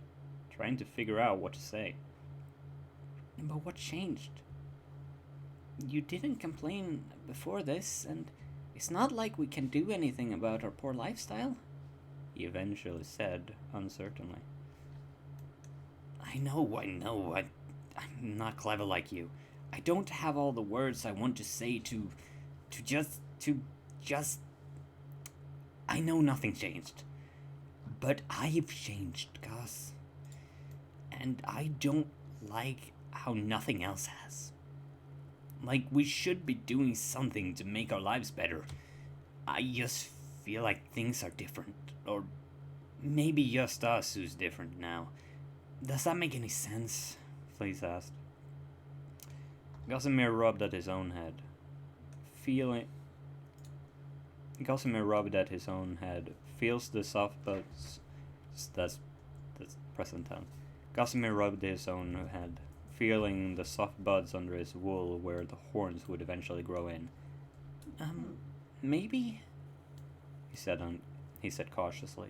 trying to figure out what to say. But what changed? You didn't complain before this, and it's not like we can do anything about our poor lifestyle, he eventually said, uncertainly. I know, I'm not clever like you. I don't have all the words I want to say to just... I know nothing changed. But I've changed, Gus. And I don't like how nothing else has. Like, we should be doing something to make our lives better. I just feel like things are different. Or maybe just us who's different now. Does that make any sense? Fleece asked. Gossamer rubbed at his own head. Feels the soft buds. That's present tense. Gossamer rubbed his own head, feeling the soft buds under his wool where the horns would eventually grow in. Maybe? He said cautiously.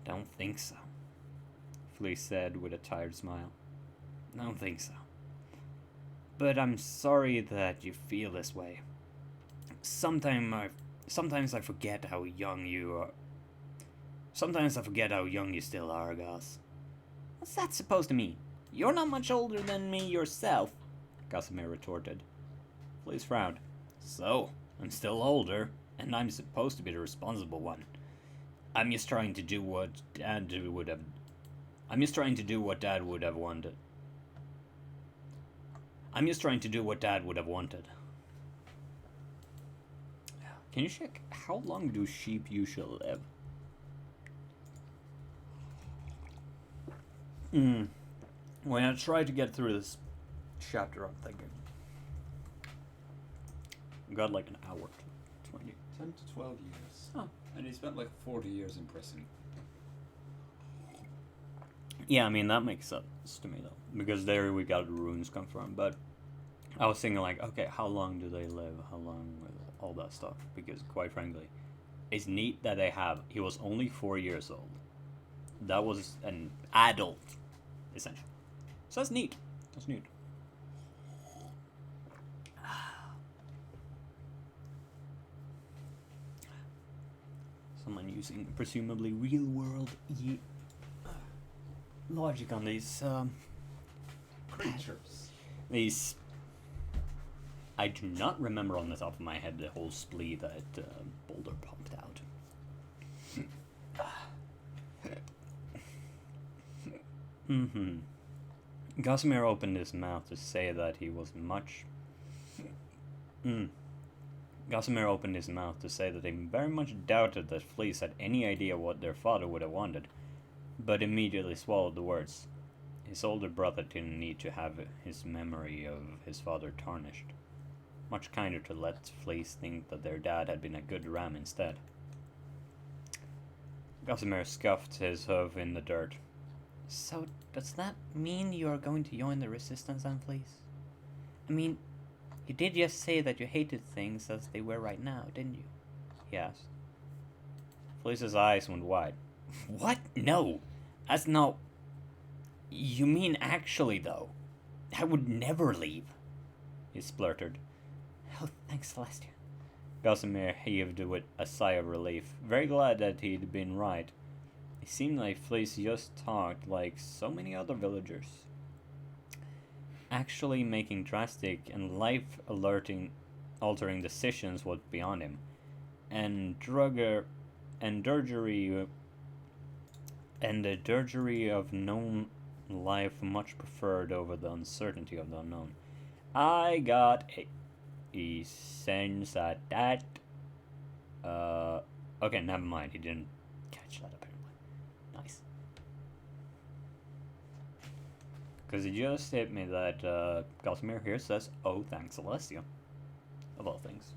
Don't think so, Fleece said with a tired smile. Don't think so. But I'm sorry that you feel this way. Sometimes I forget how young you are. Sometimes I forget how young you still are, Gus. What's that supposed to mean? You're not much older than me yourself, Gossamer retorted. Fleece frowned. So, I'm still older, and I'm supposed to be the responsible one. I'm just trying to do what Dad would have wanted. Can you check how long do sheep usually live? When I try to get through this chapter, I'm thinking. Got like an hour. 20. 10 to 12 years. Oh. And he spent like 40 years in prison. Yeah, I mean, that makes sense to me, though. Because there we got the runes confirmed. But I was thinking, like, okay, how long do they live? How long with all that stuff? Because, quite frankly, it's neat that they have... He was only 4 years old. That was an adult, essentially. So that's neat. That's neat. Someone using presumably real world logic on these Creatures. these. I do not remember on the top of my head the whole splee that Boulder pumped out. Gossamer opened his mouth to say that he was much. Gossamer opened his mouth to say that he very much doubted that Fleece had any idea what their father would have wanted, but immediately swallowed the words. His older brother didn't need to have his memory of his father tarnished. Much kinder to let Fleece think that their dad had been a good ram instead. Gossamer scuffed his hoof in the dirt. So, does that mean you are going to join the Resistance then, Fleece? I mean, you did just say that you hated things as they were right now, didn't you? He asked. Fleece's eyes went wide. What? No! That's not... You mean actually, though? I would never leave, he spluttered. Oh, thanks, Celestia. Gossamer heaved with a sigh of relief, very glad that he'd been right. It seemed like Fleece just talked like so many other villagers. Actually making drastic and life-altering decisions was beyond him, and the drudgery of known life much preferred over the uncertainty of the unknown. I got a sense at that. Okay, never mind. He didn't catch that apparently. Nice. Because it just hit me that Gossamer here says, "Oh, thanks, Celestia," of all things.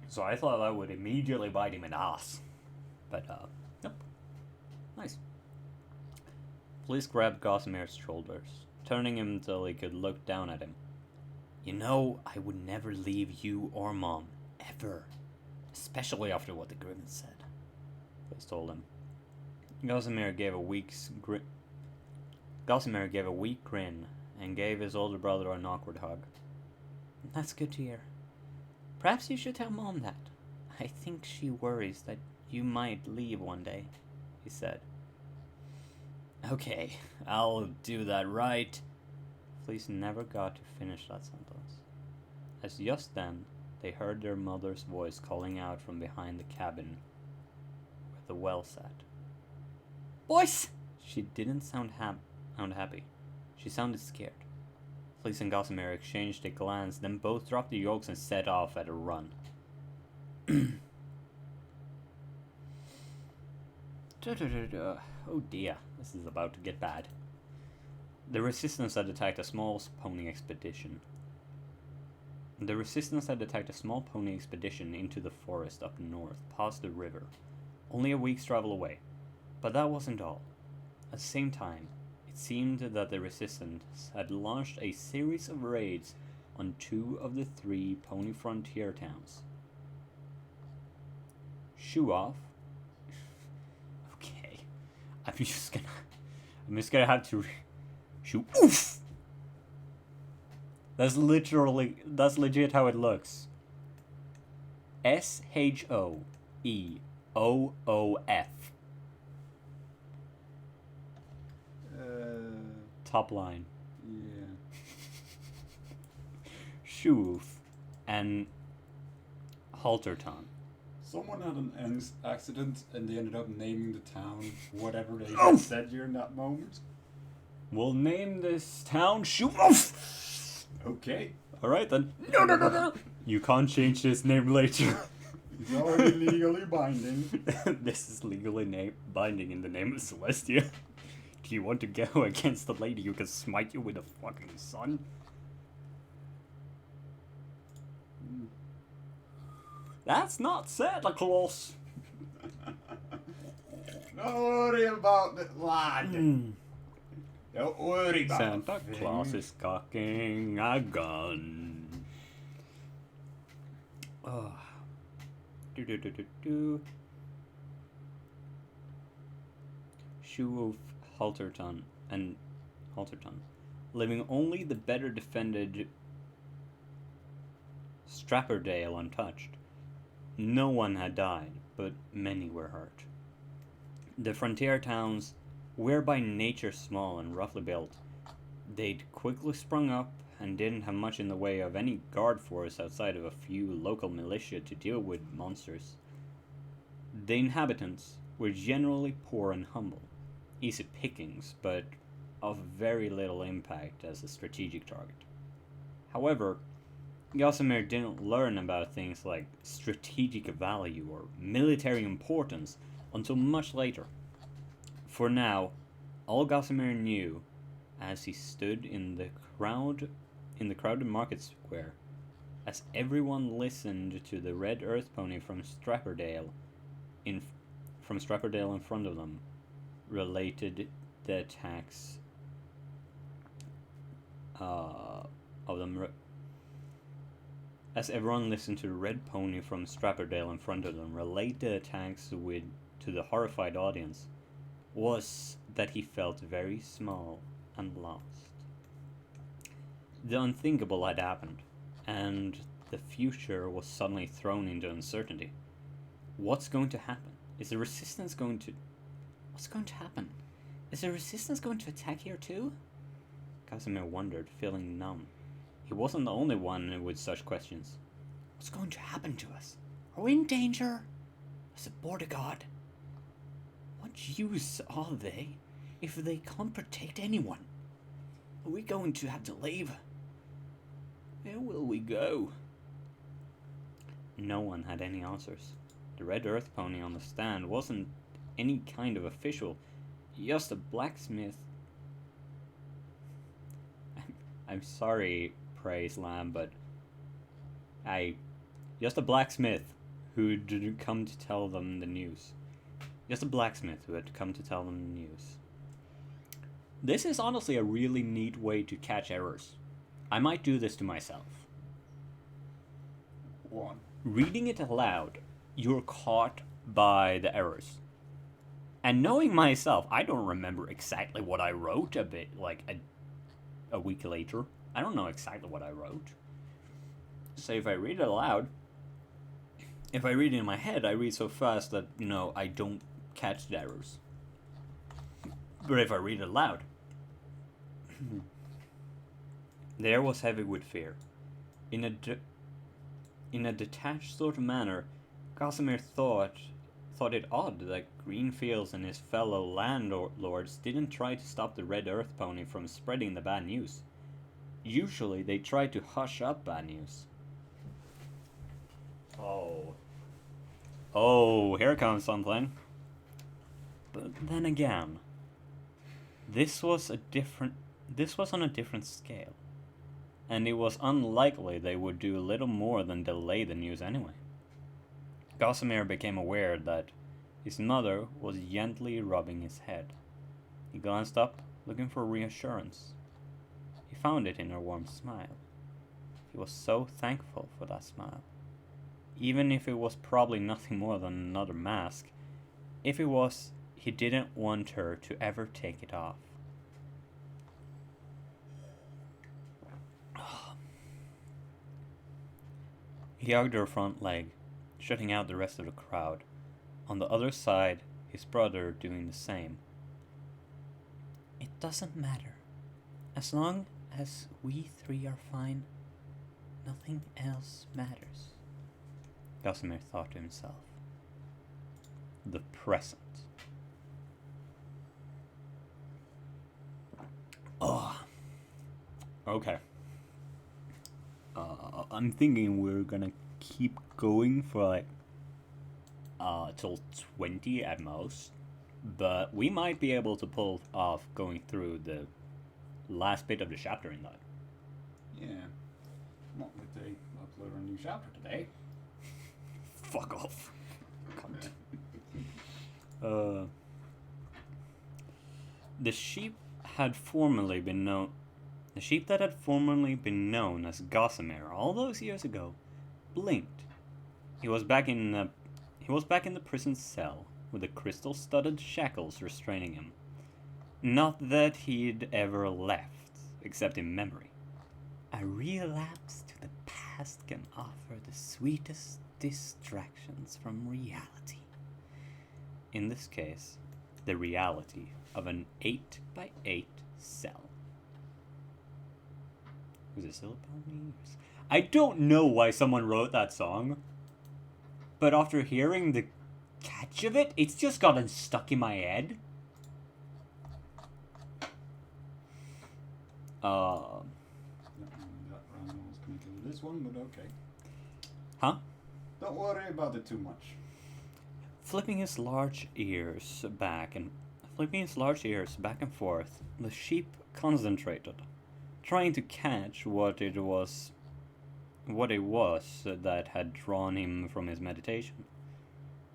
So I thought that would immediately bite him in the ass. But, nope. Nice. Fleece grabbed Gossamer's shoulders, turning him until he could look down at him. You know, I would never leave you or Mom. Ever. Especially after what the Grimmins said. Fleece told him. Gossamer gave a weak grin and gave his older brother an awkward hug. That's good to hear. Perhaps you should tell Mom that. I think she worries that you might leave one day, he said. Okay, I'll do that right. Fleece never got to finish that sentence. As just then, they heard their mother's voice calling out from behind the cabin where the well sat. Boys! She didn't sound happy. She sounded scared. Fleece and Gossamer exchanged a glance, then both dropped the yokes and set off at a run. Oh dear, this is about to get bad. The Resistance had attacked a small pony expedition. Into the forest up north, past the river, only a week's travel away. But that wasn't all. At the same time, it seemed that the Resistance had launched a series of raids on 2 of the 3 pony frontier towns. Shoe off. Okay. I'm just gonna have to shoot. Oof! That's legit how it looks. SHOEOOF. Top line. Yeah. Shoof and Halterton. Someone had an accident and they ended up naming the town whatever they Oh! said during that moment. We'll name this town Shoof. Okay. Alright then. No. You can't change this name later. It's already legally binding. This is legally binding in the name of Celestia. Do you want to go against the lady who can smite you with the fucking sun? That's not Santa Claus. Don't worry about the lad. Don't worry about Santa things. Claus is cocking a gun. Oh. Do. Shoe of Halterton, leaving only the better defended Strapperdale untouched. No one had died, but many were hurt. The frontier towns were by nature small and roughly built. They'd quickly sprung up and didn't have much in the way of any guard force outside of a few local militia to deal with monsters. The inhabitants were generally poor and humble, easy pickings, but of very little impact as a strategic target. However, Gossamer didn't learn about things like strategic value or military importance until much later. For now, all Gossamer knew, as he stood in the crowded market square, as everyone listened to the red earth pony from Strapperdale in front of them, related the attacks of them. As everyone listened to the red pony from Strapperdale in front of them relate the attacks to the horrified audience, was that he felt very small and lost. The unthinkable had happened, and the future was suddenly thrown into uncertainty. What's going to happen? Is the resistance going to... What's going to happen? Is the resistance going to attack here too? Casimir wondered, feeling numb. He wasn't the only one with such questions. What's going to happen to us? Are we in danger? As a border guard? What use are they if they can't protect anyone? Are we going to have to leave? Where will we go? No one had any answers. The red earth pony on the stand wasn't any kind of official, just a blacksmith. I'm sorry, Praise Lamb, but just a blacksmith who'd come to tell them the news. Just a blacksmith who had come to tell them the news. This is honestly a really neat way to catch errors. I might do this to myself. One. Reading it aloud, you're caught by the errors. And knowing myself, I don't remember exactly what I wrote a week later. I don't know exactly what I wrote. So if I read it aloud, if I read it in my head, I read so fast that, I don't catch the errors. But if I read it aloud, the air was heavy with fear. In a detached sort of manner, Gossamer thought it odd that Greenfields and his fellow landlords didn't try to stop the red earth pony from spreading the bad news. Usually they tried to hush up bad news. Oh, here comes something. But then again, this was on a different scale, and it was unlikely they would do little more than delay the news anyway. Gossamer became aware that his mother was gently rubbing his head. He glanced up, looking for reassurance. He found it in her warm smile. He was so thankful for that smile. Even if it was probably nothing more than another mask, if it was, he didn't want her to ever take it off. He hugged her front leg, shutting out the rest of the crowd. On the other side, his brother doing the same. It doesn't matter. As long as we three are fine, nothing else matters, Gossamer thought to himself. The present. Oh. Okay. I'm thinking we're gonna keep going for till 20 at most, but we might be able to pull off going through the last bit of the chapter in that. Yeah. Not that they upload a new chapter today. Fuck off. Cunt. The sheep had formerly been known. The sheep that had formerly been known as Gossamer all those years ago blinked. He was back in the prison cell with the crystal-studded shackles restraining him. Not that he'd ever left, except in memory. A relapse to the past can offer the sweetest distractions from reality. In this case, the reality of an 8x8 cell. Was it still about me? I don't know why someone wrote that song, but after hearing the catch of it, it's just gotten stuck in my head. That round was gonna kill this one, but okay. Huh? Don't worry about it too much. Flipping his large ears back and forth, the sheep concentrated, trying to catch what it was that had drawn him from his meditation.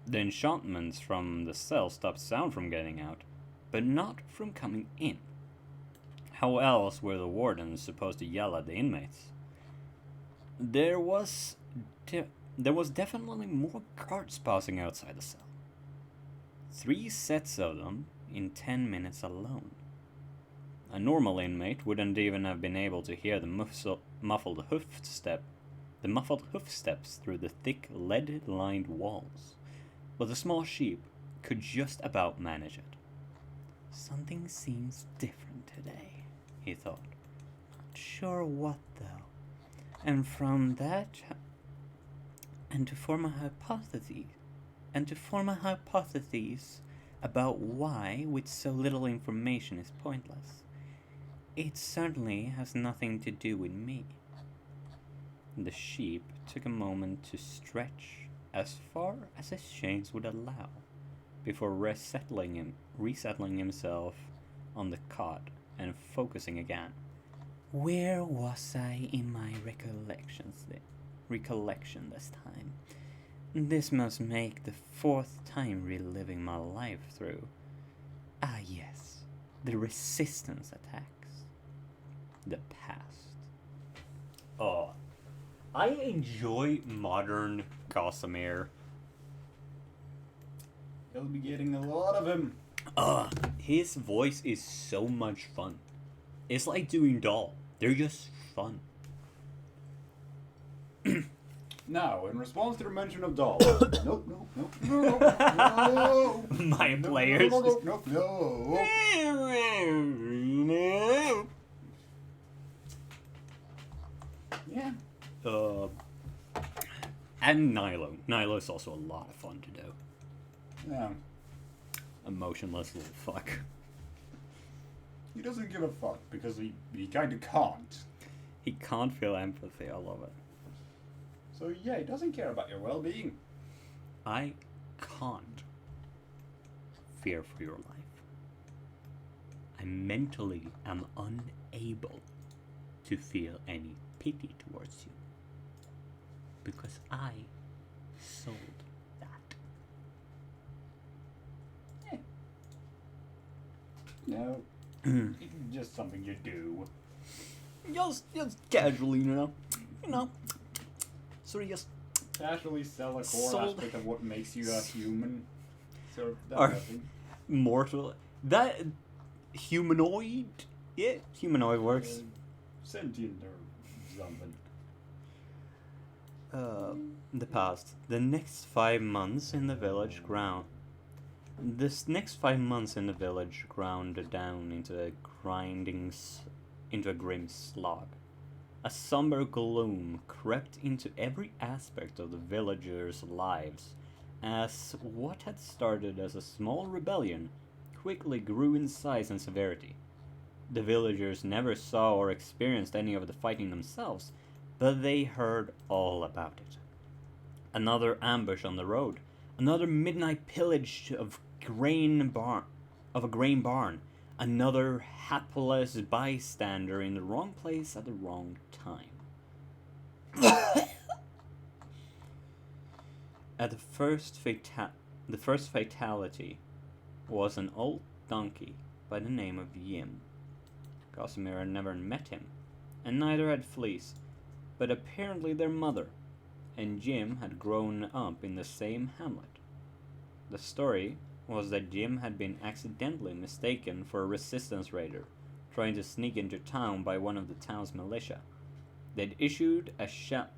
The enchantments from the cell stopped sound from getting out, but not from coming in. How else were the wardens supposed to yell at the inmates? There was definitely more guards passing outside the cell. 3 sets of them in 10 minutes alone. A normal inmate wouldn't even have been able to hear the muffled hoof steps through the thick lead-lined walls, but the small sheep could just about manage it. Something seems different today, he thought. Not sure what, though. And from that, to form a hypothesis about why, with so little information, is pointless. It certainly has nothing to do with me. The sheep took a moment to stretch as far as his chains would allow, before resettling himself on the cot and focusing again. Where was I in my recollection this time? This must make the 4th time reliving my life through. Ah yes, the resistance attacks. The past. Oh, I enjoy modern Gossamer. You'll be getting a lot of him. His voice is so much fun. It's like doing Doll. They're just fun. Now, in response to the mention of Doll. No. My players. No. Yeah. And Nilo. Nilo's also a lot of fun to do. Yeah. Emotionless little fuck. He doesn't give a fuck because he kinda can't. He can't feel empathy, I love it. So yeah, he doesn't care about your well-being. I can't fear for your life. I mentally am unable to feel any pity towards you. Because I sold that. No. Just something you do. Just casually, you know. Sort of just Casually sell a core Sold. aspect of what makes you a human. Sort of that Or- kind of thing. mortal. That humanoid? Yeah, humanoid works. Sentient or something. The past. The next 5 months in the village ground. This next 5 months in the village ground down into a grim slog. A somber gloom crept into every aspect of the villagers' lives, as what had started as a small rebellion quickly grew in size and severity. The villagers never saw or experienced any of the fighting themselves, but they heard all about it. Another ambush on the road, another midnight pillage of a grain barn, another hapless bystander in the wrong place at the wrong time. At the first fatality was an old donkey by the name of Yim. Gossamer had never met him, and neither had Fleece, but apparently their mother, and Jim had grown up in the same hamlet. The story was that Jim had been accidentally mistaken for a resistance raider trying to sneak into town by one of the town's militia. They'd issued a challenge,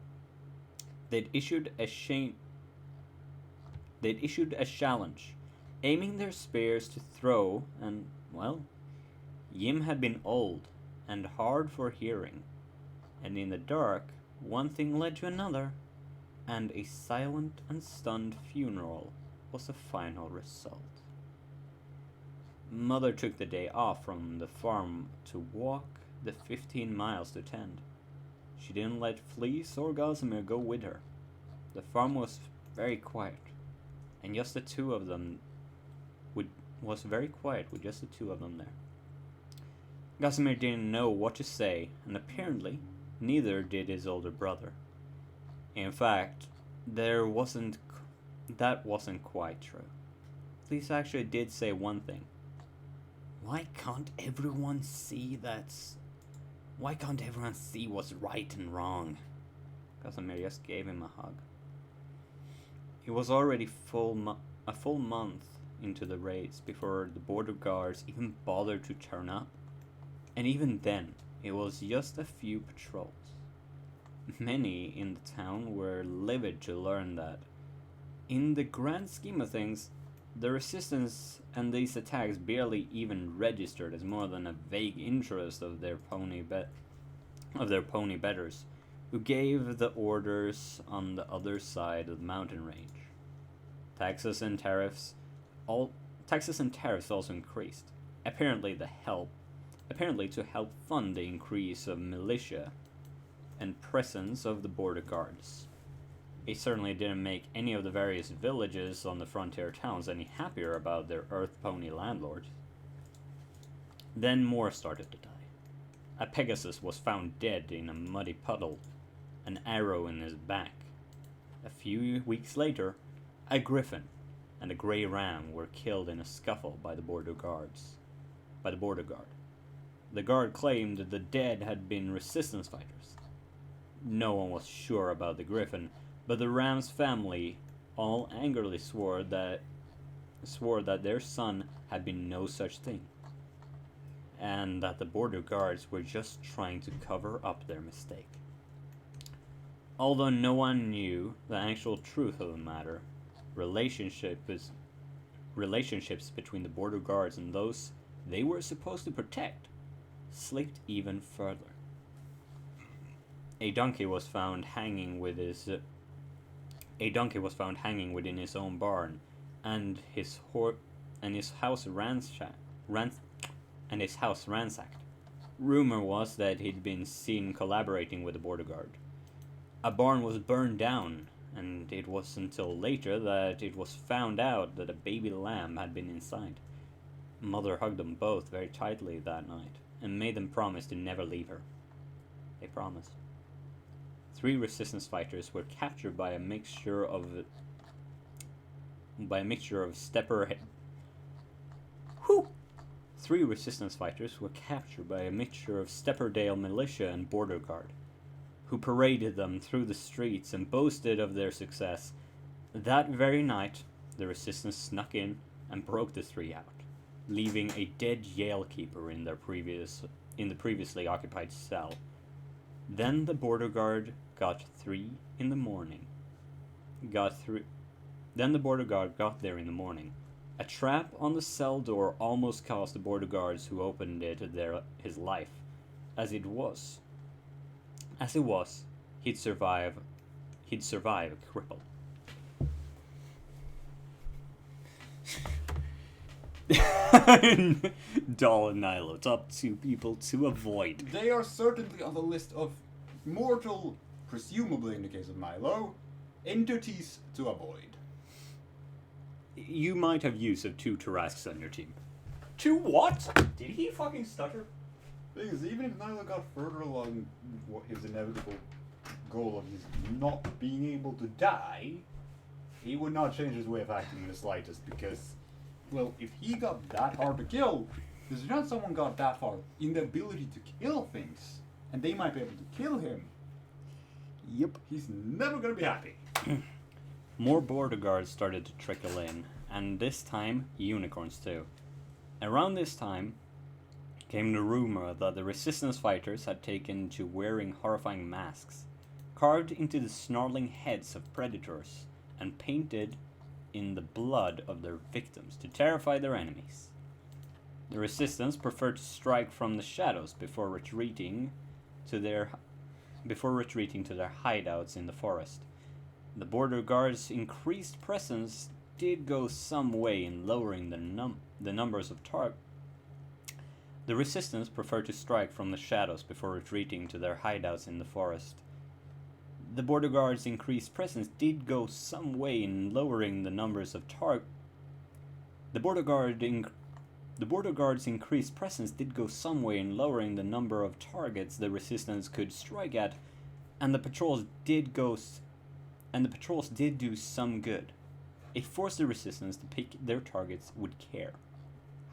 aiming their spears to throw, and, well, Yim had been old and hard for hearing, and in the dark, one thing led to another, and a silent and stunned funeral was the final result. Mother took the day off from the farm to walk the 15 miles to tend. She didn't let Fleece or Gossamer go with her. The farm was very quiet, and just the two of them was very quiet with just the two of them there. Gossamer didn't know what to say, and apparently neither did his older brother. In fact, that wasn't quite true. Fleece actually did say one thing. Why can't everyone see what's right and wrong? Gossamer just gave him a hug. It was already a full month into the raids before the border guards even bothered to turn up. And even then, it was just a few patrols. Many in the town were livid to learn that, in the grand scheme of things, the resistance and these attacks barely even registered as more than a vague interest of their pony betters, who gave the orders on the other side of the mountain range. Taxes and tariffs also increased, apparently to help fund the increase of militia and presence of the border guards. It certainly didn't make any of the various villages on the frontier towns any happier about their earth pony landlords. Then more started to die. A Pegasus was found dead in a muddy puddle, an arrow in his back. A few weeks later, a griffin and a grey ram were killed in a scuffle by the border guard. The guard claimed the dead had been resistance fighters. No one was sure about the griffin, but the ram's family all angrily swore that their son had been no such thing, and that the border guards were just trying to cover up their mistake. Although no one knew the actual truth of the matter, relationships between the border guards and those they were supposed to protect slipped even further. A donkey was found hanging within his own barn, and his house ransacked. Rumor was that he'd been seen collaborating with the border guard. A barn was burned down, and it was until later that it was found out that a baby lamb had been inside. Mother hugged them both very tightly that night, and made them promise to never leave her. They promised. 3 resistance fighters were captured by a mixture of Three resistance fighters were captured by a mixture of Stepperdale militia and border guard, who paraded them through the streets and boasted of their success. That very night, the resistance snuck in and broke the 3 out, leaving a dead jail keeper in the previously occupied cell. Then the border guard got 3 in the morning. Then the border guard got there in the morning. A trap on the cell door almost cost the border guards who opened it his life. As it was, he'd survive a cripple. Doll and Nilo, top 2 people to avoid. They are certainly on the list of mortal, presumably in the case of Milo, entities to avoid. You might have use of 2 Tarrasques on your team. 2 what? Did he fucking stutter? Thing is, even if Nilo got further along what his inevitable goal of his not being able to die, he would not change his way of acting in the slightest, because, well, if he got that hard to kill, There's a chance someone got that far in the ability to kill things, and they might be able to kill him. Yep. He's never gonna be happy. More border guards started to trickle in, and this time, unicorns too. Around this time came the rumor that the resistance fighters had taken to wearing horrifying masks, carved into the snarling heads of predators, and painted in the blood of their victims to terrify their enemies. The resistance preferred to strike from the shadows before retreating to their hideouts in the forest. The border guards' increased presence did go some way in lowering the numbers of The resistance preferred to strike from the shadows before retreating to their hideouts in the forest. The border guards' increased presence did go some way in lowering the numbers of The border guards' increased presence did go some way in lowering the number of targets the resistance could strike at, and the patrols did do some good. It forced the resistance to pick their targets with care.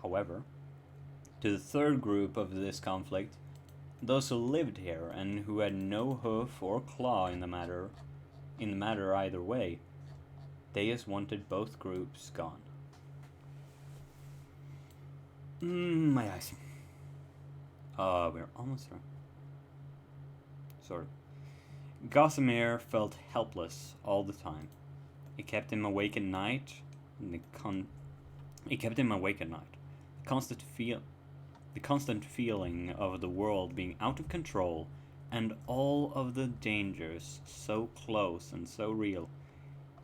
However, to the third group of this conflict, those who lived here and who had no hoof or claw in the matter either way, they just wanted both groups gone. My eyes. We're almost there. Sort of. Gossamer felt helpless all the time. It kept him awake at night. The constant feeling of the world being out of control, and all of the dangers so close and so real.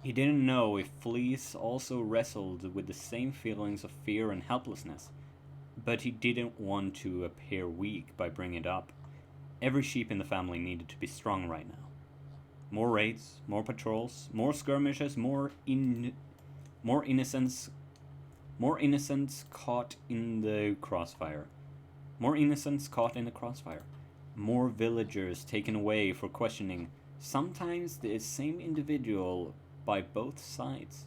He didn't know if Fleece also wrestled with the same feelings of fear and helplessness, but he didn't want to appear weak by bringing it up. Every sheep in the family needed to be strong right now. More raids, more patrols, more skirmishes, more innocents caught in the crossfire. More villagers taken away for questioning, sometimes the same individual by both sides.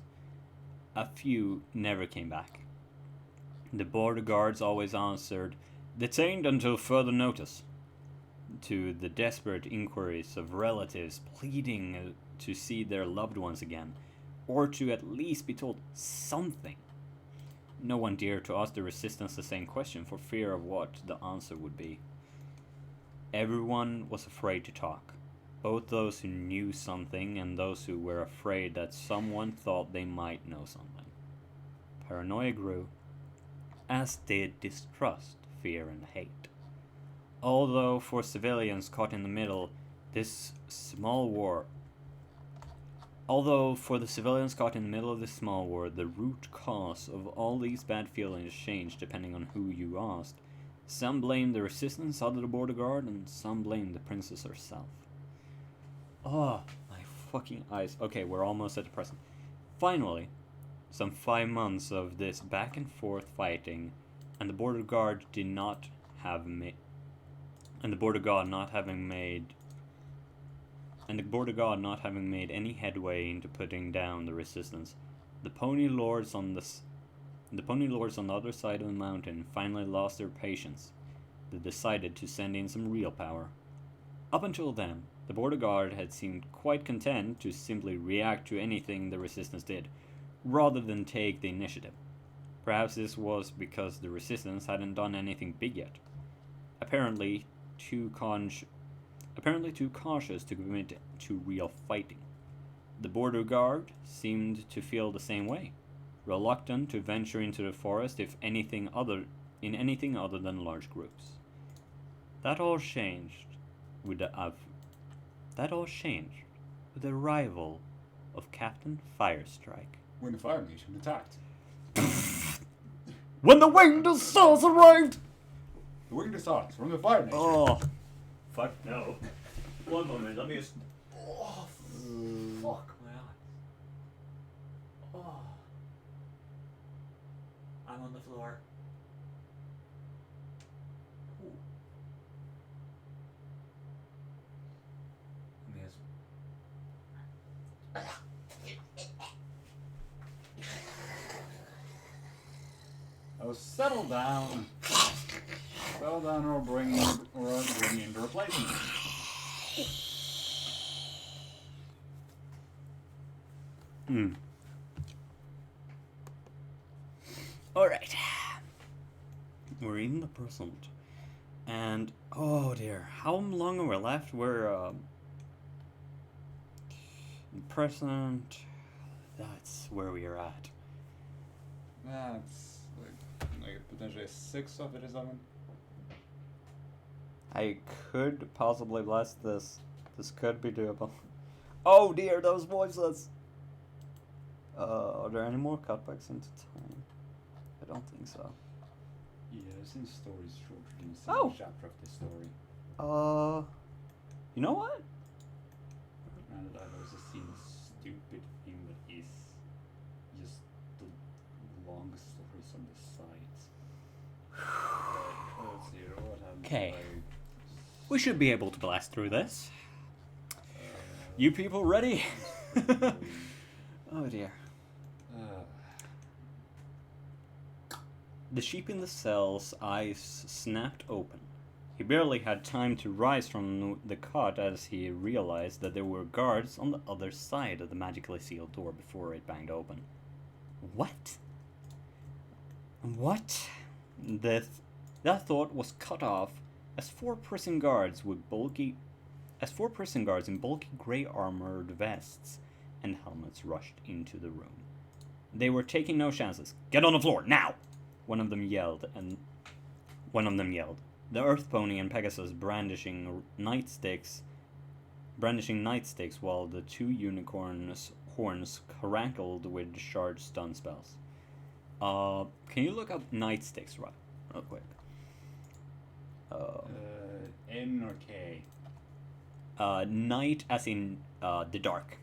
A few never came back. The border guards always answered, "Detained until further notice," to the desperate inquiries of relatives pleading to see their loved ones again, or to at least be told something. No one dared to ask the resistance the same question for fear of what the answer would be. Everyone was afraid to talk, both those who knew something and those who were afraid that someone thought they might know something. Paranoia grew, as did distrust, fear, and hate. Although for civilians caught in the middle, this small war of this small war, the root cause of all these bad feelings changed depending on who you asked. Some blamed the resistance out of the border guard, and some blamed the princess herself. Oh, my fucking eyes. Okay, we're almost at the present. Finally, some 5 months of this back and forth fighting, and the border guard not having made any headway into putting down the resistance, the pony lords on the other side of the mountain finally lost their patience. They decided to send in some real power. Up until then, the border guard had seemed quite content to simply react to anything the resistance did, rather than take the initiative. Perhaps this was because the resistance hadn't done anything big yet. Apparently too cautious to commit to real fighting. The border guard seemed to feel the same way, reluctant to venture into the forest in anything other than large groups. That all changed with the arrival of Captain Firestrike. When the Fire Nation attacked. When the Winged Assaults arrived! The Winged Assaults from the Fire Nation. Oh, fuck no. One moment, let me just... Oh, fuck my eyes. Oh. I'm on the floor. Ooh. Let me just... Oh, settle down. So then we'll bring in the replacement. Alright. We're in the present. And, oh dear, how long are we left? We're, present. That's where we are at. That's like potentially 6 of it is 7. I could possibly blast this. This could be doable. Oh dear, those voices! Are there any more cutbacks into time? I don't think so. Yeah, since the story is shorter than the Oh. second chapter of this story. You know what? And I've also seen a stupid thing that is just the longest stories on the site. Let's see, what happened? 'Kay. We should be able to blast through this. You people ready? Oh dear. The sheep in the cell's eyes snapped open. He barely had time to rise from the cot as he realized that there were guards on the other side of the magically sealed door before it banged open. What? What? That thought was cut off as four prison guards in bulky grey armored vests and helmets rushed into the room. They were taking no chances. Get on the floor, now! One of them yelled. The Earth Pony and Pegasus brandishing nightsticks while the two unicorns' horns crackled with charged stun spells. Can you look up nightsticks real quick? N or K? Night as in the dark.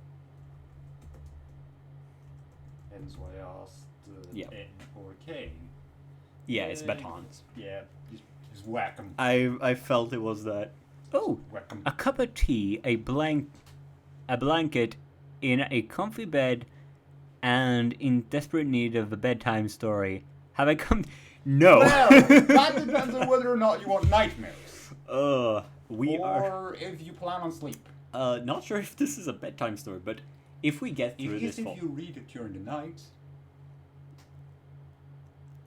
Hence why I asked Yeah. N or K. Yeah, it's batons. Yeah, just whack 'em. I felt it was that. Oh, Whack 'em. a cup of tea, a blanket, in a comfy bed, and in desperate need of a bedtime story. Have I come? No. Well, that depends on whether or not you want nightmares. We are. Or if you plan on sleep. Not sure if this is a bedtime story, but if we get through this, If you read it during the night.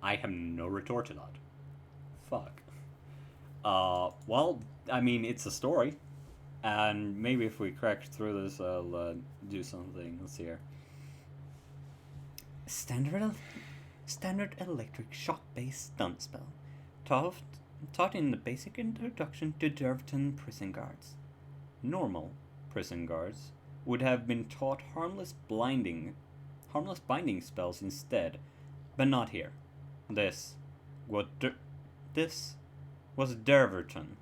I have no retort to that. Fuck. Well, I mean, it's a story. And maybe if we crack through this, I'll do something. Let's see here. Standard electric shock-based stun spell. Taught in the basic introduction to Dervton prison guards. Normal prison guards would have been taught harmless binding spells instead, but not here. This was Derverton.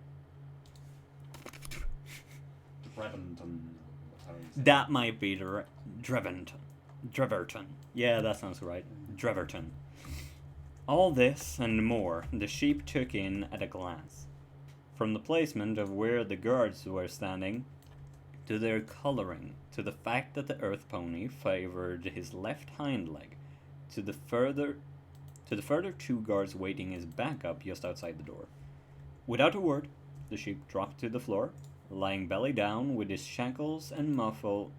That might be Dreverton. Yeah, that sounds right. Dreverton. All this and more the sheep took in at a glance. From the placement of where the guards were standing, to their coloring, to the fact that the Earth Pony favored his left hind leg, to the further two guards waiting his backup just outside the door. Without a word, the sheep dropped to the floor, lying belly down with his shackled and muffled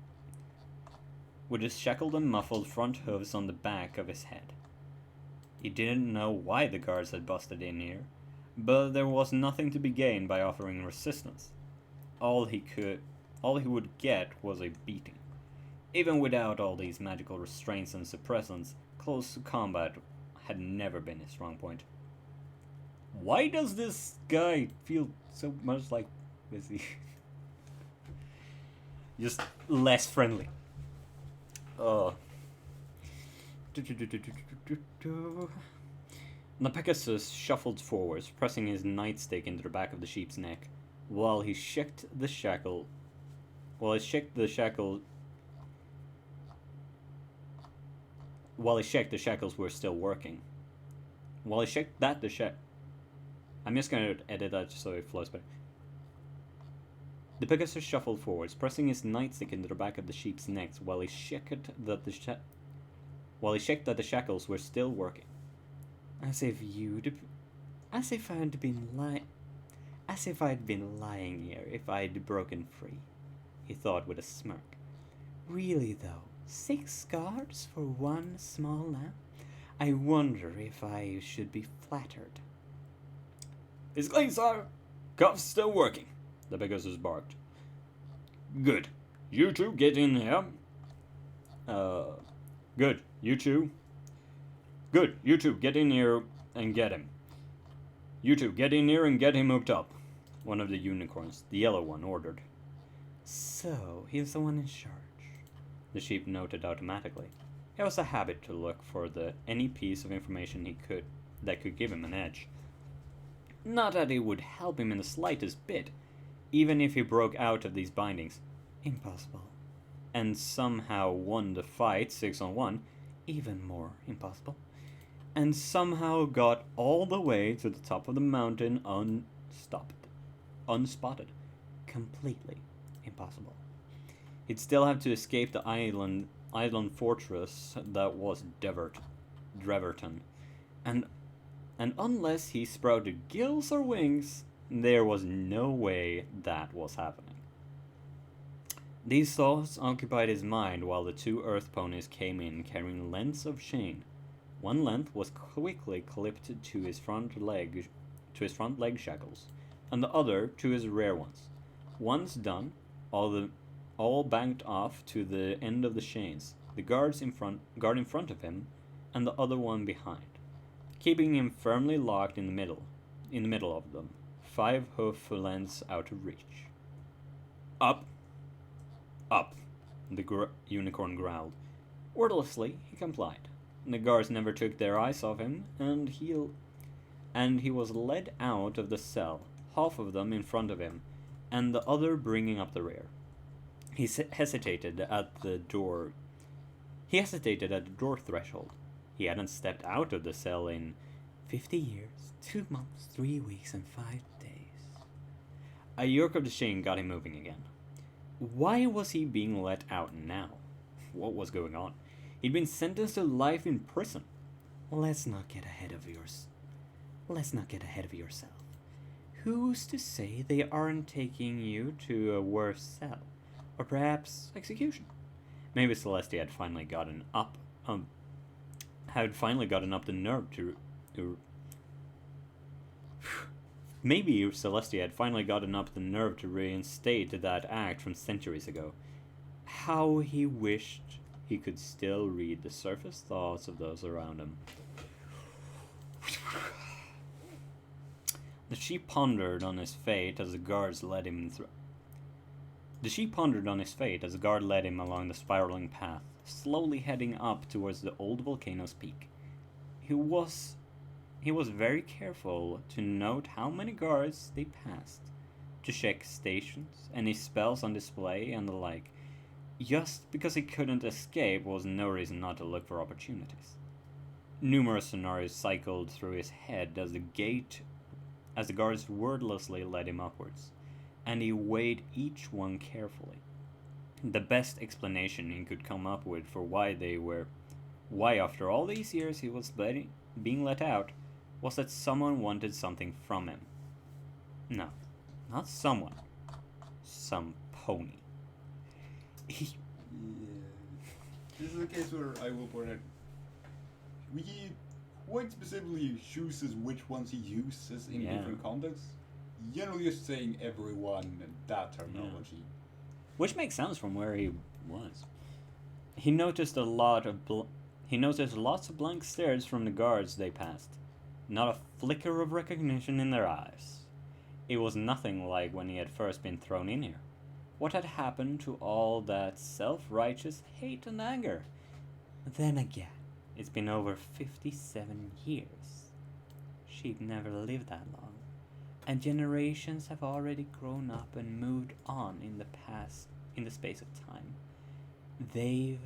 front hooves on the back of his head. He didn't know why the guards had busted in here, but there was nothing to be gained by offering resistance. All he would get was a beating. Even without all these magical restraints and suppressants, close combat had never been his strong point. Why does this guy feel so much like Busy? Just less friendly. The Pegasus shuffled forwards, pressing his nightstick into the back of the sheep's neck, while he shook the shackles were still working. I'm just gonna edit that just so it flows better. The Pegasus shuffled forwards, pressing his nightstick into the back of the sheep's neck while he checked that the shackles were still working. As if you'd As if I'd been lying here if I'd broken free, he thought with a smirk. Really though, 6 guards for one small lamp? I wonder if I should be flattered. It's clean, sir. Cuff's still working, the Pegasus barked. Good. You two get in here. Good. You two. Good. You two get in here and get him. You two get in here and get him hooked up, one of the unicorns, the yellow one, ordered. So, he was the one in charge, the sheep noted automatically. It was a habit to look for any piece of information that could give him an edge. Not that it would help him in the slightest bit, even if he broke out of these bindings. Impossible. And somehow won the fight 6-on-1, even more impossible. And somehow got all the way to the top of the mountain unspotted. Completely impossible. He'd still have to escape the island fortress that was Dreverton. And unless he sprouted gills or wings, there was no way that was happening. These thoughts occupied his mind while the 2 earth ponies came in carrying lengths of chain. One length was quickly clipped to his front leg shackles, and the other to his rear ones. Once done, all banked off to the end of the chains, the guard in front of him, and the other one behind, keeping him firmly locked in the middle of them, 5 hoof lengths out of reach. Up, the unicorn growled. Wordlessly, he complied. The guards never took their eyes off him, and he was led out of the cell, half of them in front of him, and the other bringing up the rear. He hesitated at the door threshold. He hadn't stepped out of the cell in 50 years, 2 months, 3 weeks, and 5 days. A yerk of the chain got him moving again. Why was he being let out now? What was going on? He'd been sentenced to life in prison. Let's not get ahead of yourself. Who's to say they aren't taking you to a worse cell? Or perhaps execution? Maybe Celestia had finally gotten up the nerve to Maybe Celestia had finally gotten up the nerve to reinstate that act from centuries ago. How he wished he could still read the surface thoughts of those around him. The sheep pondered on his fate as the guard led him along the spiraling path, slowly heading up towards the old volcano's peak. He was very careful to note how many guards they passed, to check stations, any spells on display, and the like. Just because he couldn't escape was no reason not to look for opportunities. Numerous scenarios cycled through his head as the guards wordlessly led him upwards, and he weighed each one carefully. The best explanation he could come up with for why after all these years he was being let out was that someone wanted something from him. No, not someone. Some pony. Yeah. This is a case where I will point out he quite specifically chooses which ones he uses in different contexts. Generally just saying everyone and that terminology. Yeah. Which makes sense from where he was. He noticed lots of blank stares from the guards they passed. Not a flicker of recognition in their eyes. It was nothing like when he had first been thrown in here. What had happened to all that self-righteous hate and anger? Then again, it's been over 57 years. She'd never lived that long, and generations have already grown up and moved on in the space of time. They've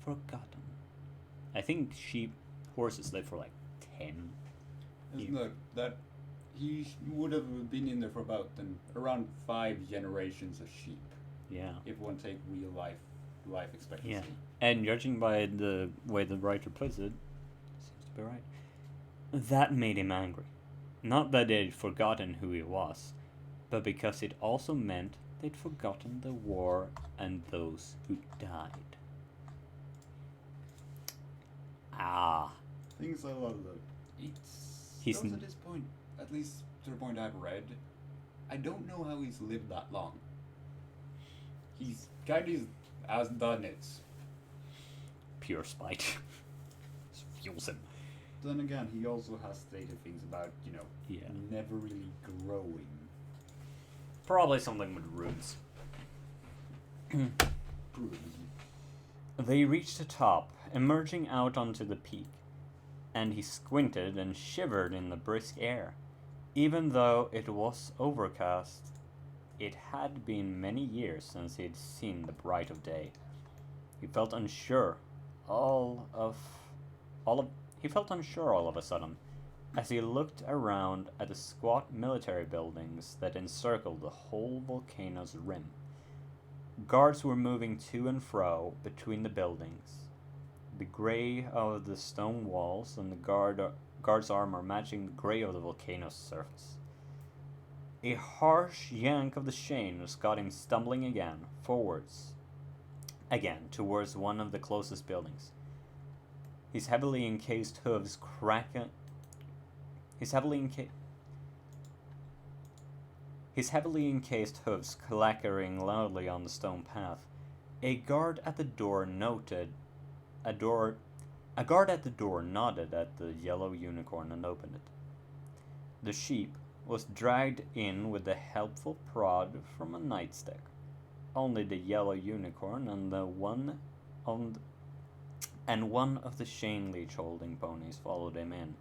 forgotten. I think horses live for like 10 Isn't that he would have been in there for around 5 generations of sheep. Yeah. If one take real life expectancy. Yeah. And judging by the way the writer puts it, seems to be right. That made him angry. Not that they'd forgotten who he was, but because it also meant they'd forgotten the war and those who died. Ah. Things I love though. It's He's goes at this point, at least to the point I've read, I don't know how he's lived that long. He's kind of has done it. Pure spite. Fuels him. Then again, he also has stated things about, Yeah. never really growing. Probably something with runes. Probably. They reached the top, emerging out onto the peak, and he squinted and shivered in the brisk air. Even though it was overcast, it had been many years since he had seen the bright of day. He felt unsure all of a sudden as he looked around at the squat military buildings that encircled the whole volcano's rim. Guards were moving to and fro between the buildings, the gray of the stone walls and the guard's armor matching the gray of the volcano's surface. A harsh yank of the chains got him stumbling forwards, towards one of the closest buildings. His heavily encased hooves clattering loudly on the stone path. A guard at the door nodded at the yellow unicorn and opened it. The sheep was dragged in with a helpful prod from a nightstick. Only the yellow unicorn and one of the chain leech holding ponies followed him in,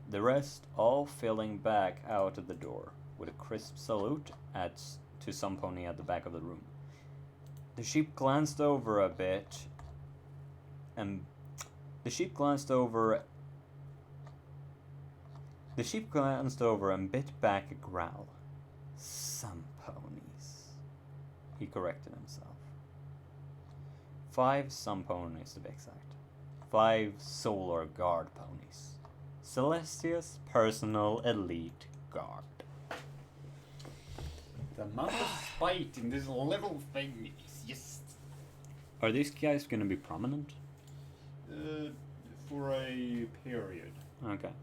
the rest all filing back out of the door with a crisp salute to some pony at the back of the room. The sheep glanced over and bit back a growl. Some ponies, he corrected himself. 5 some ponies to be exact. 5 Solar Guard ponies. Celestia's personal elite guard. The amount of spite in this little thing is just... Are these guys gonna be prominent? For a period. Okay.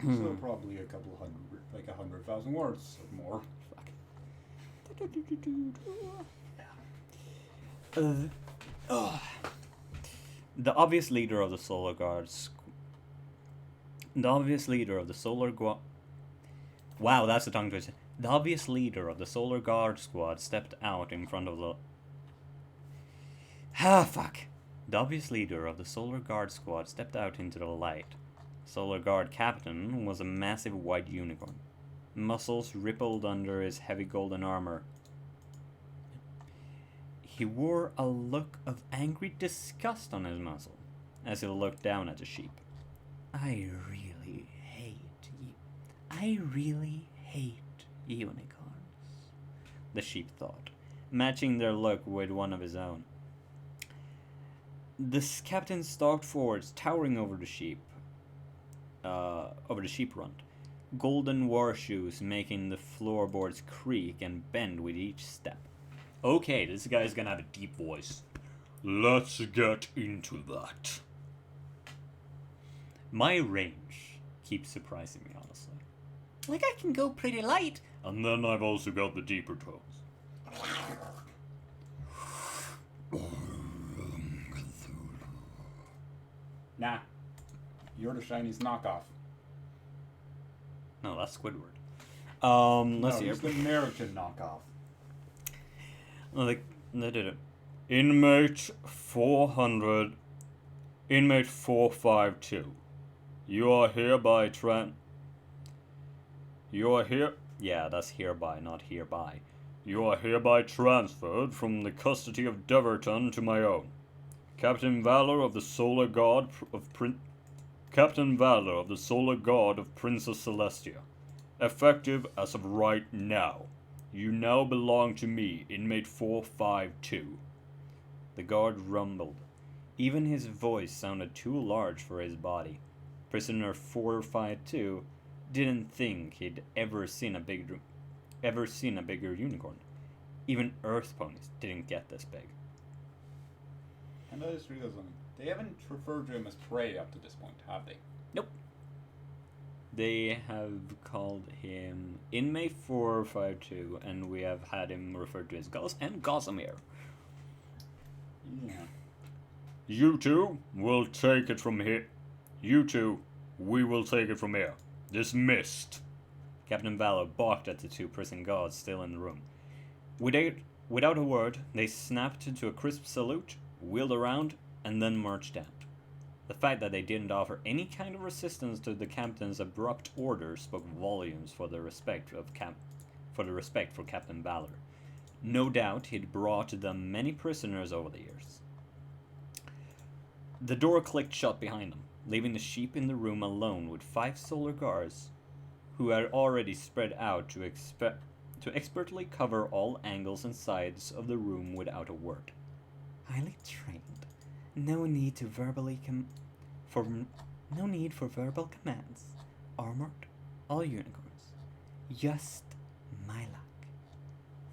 So probably a couple hundred, like 100,000 words or more. The obvious leader of the Solar Guard Wow, that's a tongue twister. The obvious leader of the Solar Guard squad stepped out in front of the... The obvious leader of the Solar Guard squad stepped out into the light. Solar Guard captain was a massive white unicorn. Muscles rippled under his heavy golden armor. He wore a look of angry disgust on his muzzle as he looked down at the sheep. I really hate unicorns, the sheep thought, matching their look with one of his own. The captain stalked forwards, towering over the sheep runt, golden war shoes making the floorboards creak and bend with each step. Okay, this guy's gonna have a deep voice. Let's get into that. My range keeps surprising me, honestly. Like, I can go pretty light. And then I've also got the deeper tones. Nah, you're the Chinese knockoff. No, that's Squidward. Let's see. He's the American knockoff. Like, they did it. Inmate 452. You are hereby Yeah, that's hereby, not hereby. You are hereby transferred from the custody of Deverton to my own. Captain Valor of the Solar Guard of Princess Celestia. Effective as of right now. You now belong to me, inmate 452. The guard rumbled. Even his voice sounded too large for his body. Prisoner 452 didn't think he'd ever seen a bigger unicorn. Even Earth ponies didn't get this big. And I just realized something. They haven't referred to him as prey up to this point, have they? Nope. They have called him Inmate 452, and we have had him referred to as Gauss and Gossamer. Yeah. You two will take it from here. You two, we will take it from here. Dismissed. Captain Valor balked at the two prison guards still in the room. Without a word, they snapped into a crisp salute, wheeled around, and then marched out. The fact that they didn't offer any kind of resistance to the captain's abrupt order spoke volumes for the respect for Captain Valor. No doubt he'd brought them many prisoners over the years. The door clicked shut behind them, leaving the sheep in the room alone with 5 solar guards, who had already spread out to expertly cover all angles and sides of the room without a word. Highly trained. No need for verbal commands. Armored, all unicorns. Just my luck.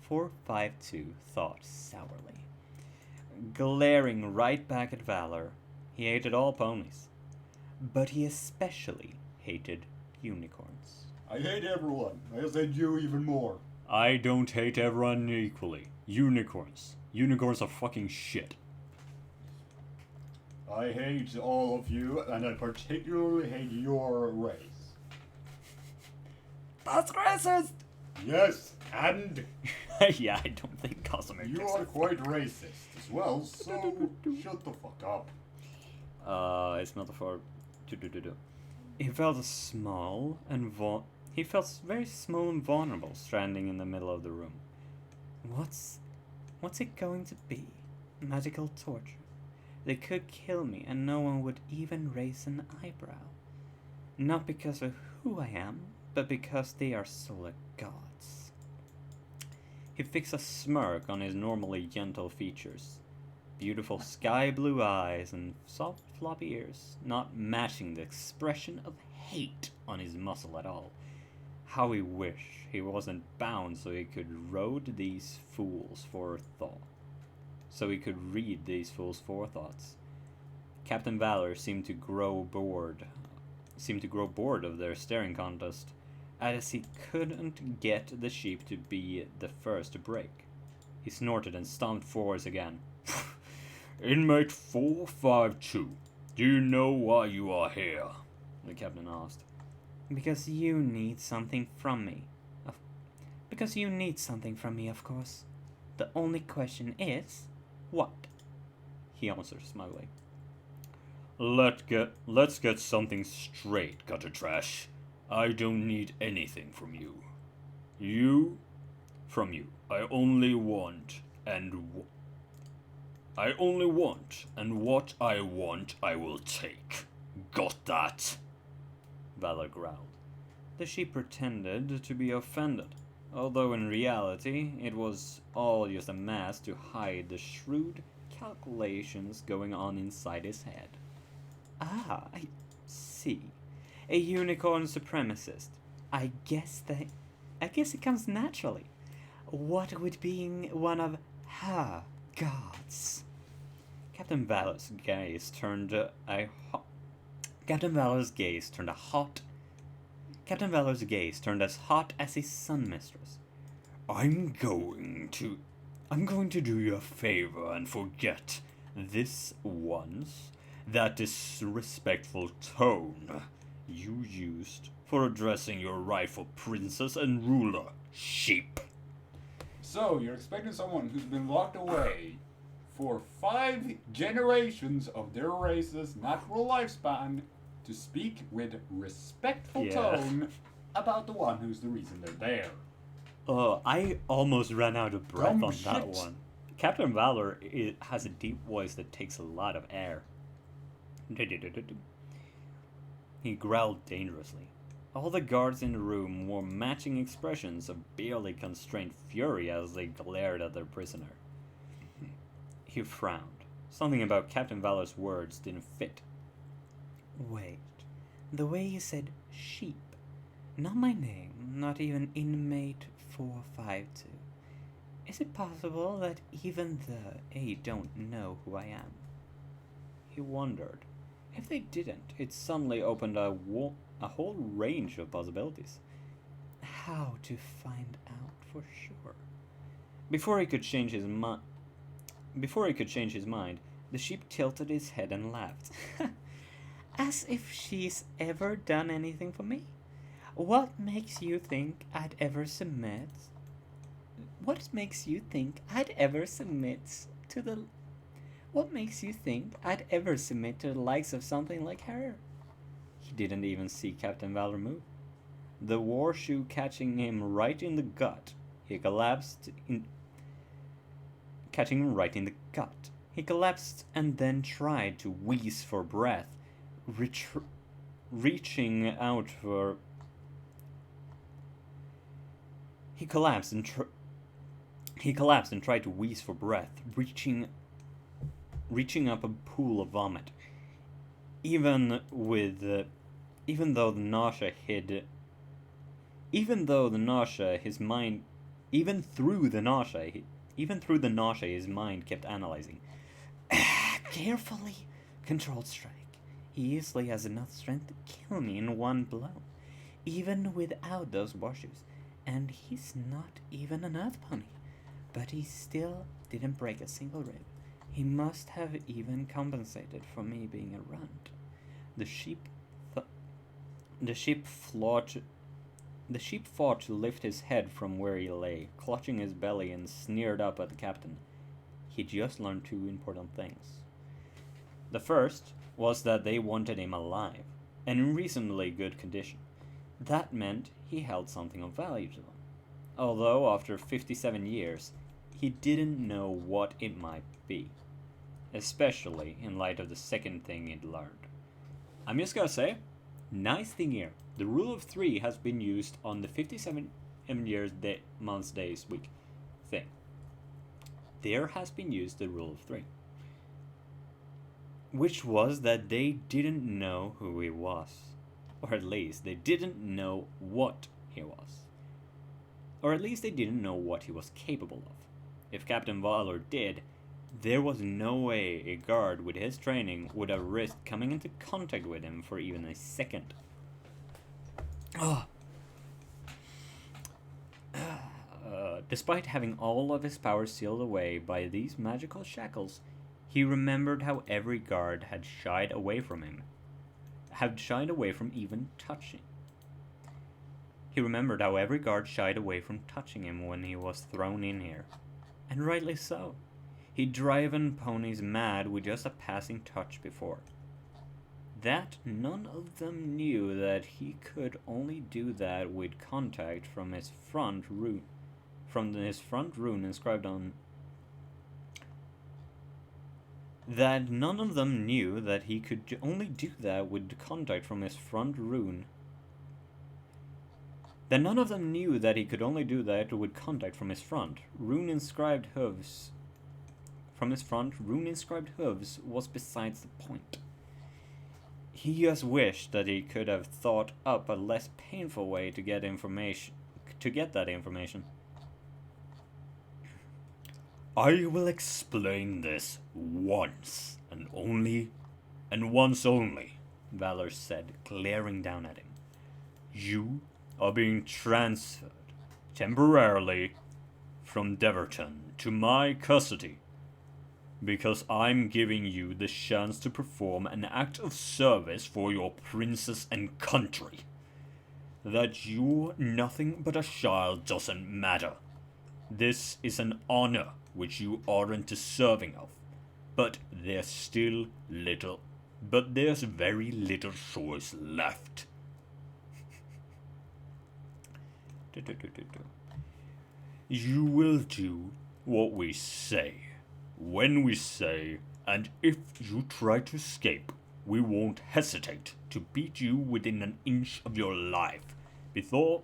452 thought sourly. Glaring right back at Valor, he hated all ponies. But he especially hated unicorns. I hate everyone. I just hate you even more. I don't hate everyone equally. Unicorns. Unicorns are fucking shit. I hate all of you, and I particularly hate your race. That's racist! Yes, and Yeah, I don't think Gossamer you gets are it. quite racist as well, so shut the fuck up. It's not for He felt small and he felt very small and vulnerable standing in the middle of the room. What's it going to be? Magical torture. They could kill me and no one would even raise an eyebrow. Not because of who I am, but because they are solar gods. He fixed a smirk on his normally gentle features. Beautiful sky blue eyes and soft floppy ears, not matching the expression of hate on his muscle at all. How he wished he wasn't bound so he could read these fools' forethoughts. Captain Valor seemed to grow bored of their staring contest, as he couldn't get the sheep to be the first to break. He snorted and stomped forwards again. Inmate 452, do you know why you are here? The captain asked. Because you need something from me. Of course. The only question is, what? He answered smugly. Let's get something straight, gutter trash. I don't need anything from you. I only want, and what I want I will take. Got that? Valor growled. The sheep pretended to be offended, although in reality it was all just a mask to hide the shrewd calculations going on inside his head. Ah, I see. A unicorn supremacist. I guess it comes naturally. What with being one of her gods? Captain Valor's gaze turned as hot as his sun mistress. I'm going to do you a favor and forget this once that disrespectful tone you used for addressing your rightful princess and ruler, sheep. So, you're expecting someone who's been locked away for 5 generations of their race's natural lifespan to speak with respectful tone about the one who's the reason they're there. I almost ran out of breath Dumb on that shit. one. Captain Valor has a deep voice that takes a lot of air. He growled dangerously. All the guards in the room wore matching expressions of barely constrained fury as they glared at their prisoner. He frowned. Something about Captain Valor's words didn't fit. Wait, the way you said sheep, Not my name, not even inmate 452. Is it possible that even they don't know who I am? He wondered. If they didn't, it suddenly opened a whole range of possibilities. How to find out for sure? Before he could change his mind, the sheep tilted his head and laughed. As if she's ever done anything for me. What makes you think I'd ever submit? What makes you think I'd ever submit to the What makes you think I'd ever submit to the likes of something like her? He didn't even see Captain Valor move. The war shoe catching him right in the gut, he collapsed catching him right in the gut. He collapsed and then tried to wheeze for breath, reaching out for. He collapsed and tried to wheeze for breath, reaching up a pool of vomit. Even though the nausea, his mind kept analyzing. Carefully controlled strike. He easily has enough strength to kill me in one blow, even without those warshoes. And he's not even an earth pony, but he still didn't break a single rib. He must have even compensated for me being a runt. The sheep fought to lift his head from where he lay, clutching his belly, and sneered up at the captain. He just learned two important things. The first was that they wanted him alive, and in reasonably good condition. That meant he held something of value to them. Although, after 57 years, he didn't know what it might be. Especially in light of the second thing he'd learned. I'm just gonna say, nice thing here. The rule of 3 has been used on the 57 years, months, days, week thing. There has been used the rule of 3. Which was that they didn't know who he was. Or at least they didn't know what he was. Or at least they didn't know what he was capable of. If Captain Valor did, there was no way a guard with his training would have risked coming into contact with him for even a second. Despite having all of his powers sealed away by these magical shackles, he remembered how every guard had shied away from him. Had shied away from even touching. He remembered how every guard shied away from touching him when he was thrown in here. And rightly so. He'd driven ponies mad with just a passing touch before. That none of them knew that he could only do that with contact from his front rune. From his front rune inscribed on. That none of them knew that he could only do that with contact from his front rune. That none of them knew that he could only do that with contact from his front rune inscribed hooves. From his front rune inscribed hooves was besides the point. He just wished that he could have thought up a less painful way to get that information. I will explain this once, and once only, Valor said, glaring down at him. You are being transferred, temporarily, from Deverton to my custody, because I'm giving you the chance to perform an act of service for your princess and country. That you're nothing but a child doesn't matter. This is an honor which you aren't deserving of, but there's very little choice left. You will do what we say, when we say, and if you try to escape, we won't hesitate to beat you within an inch of your life before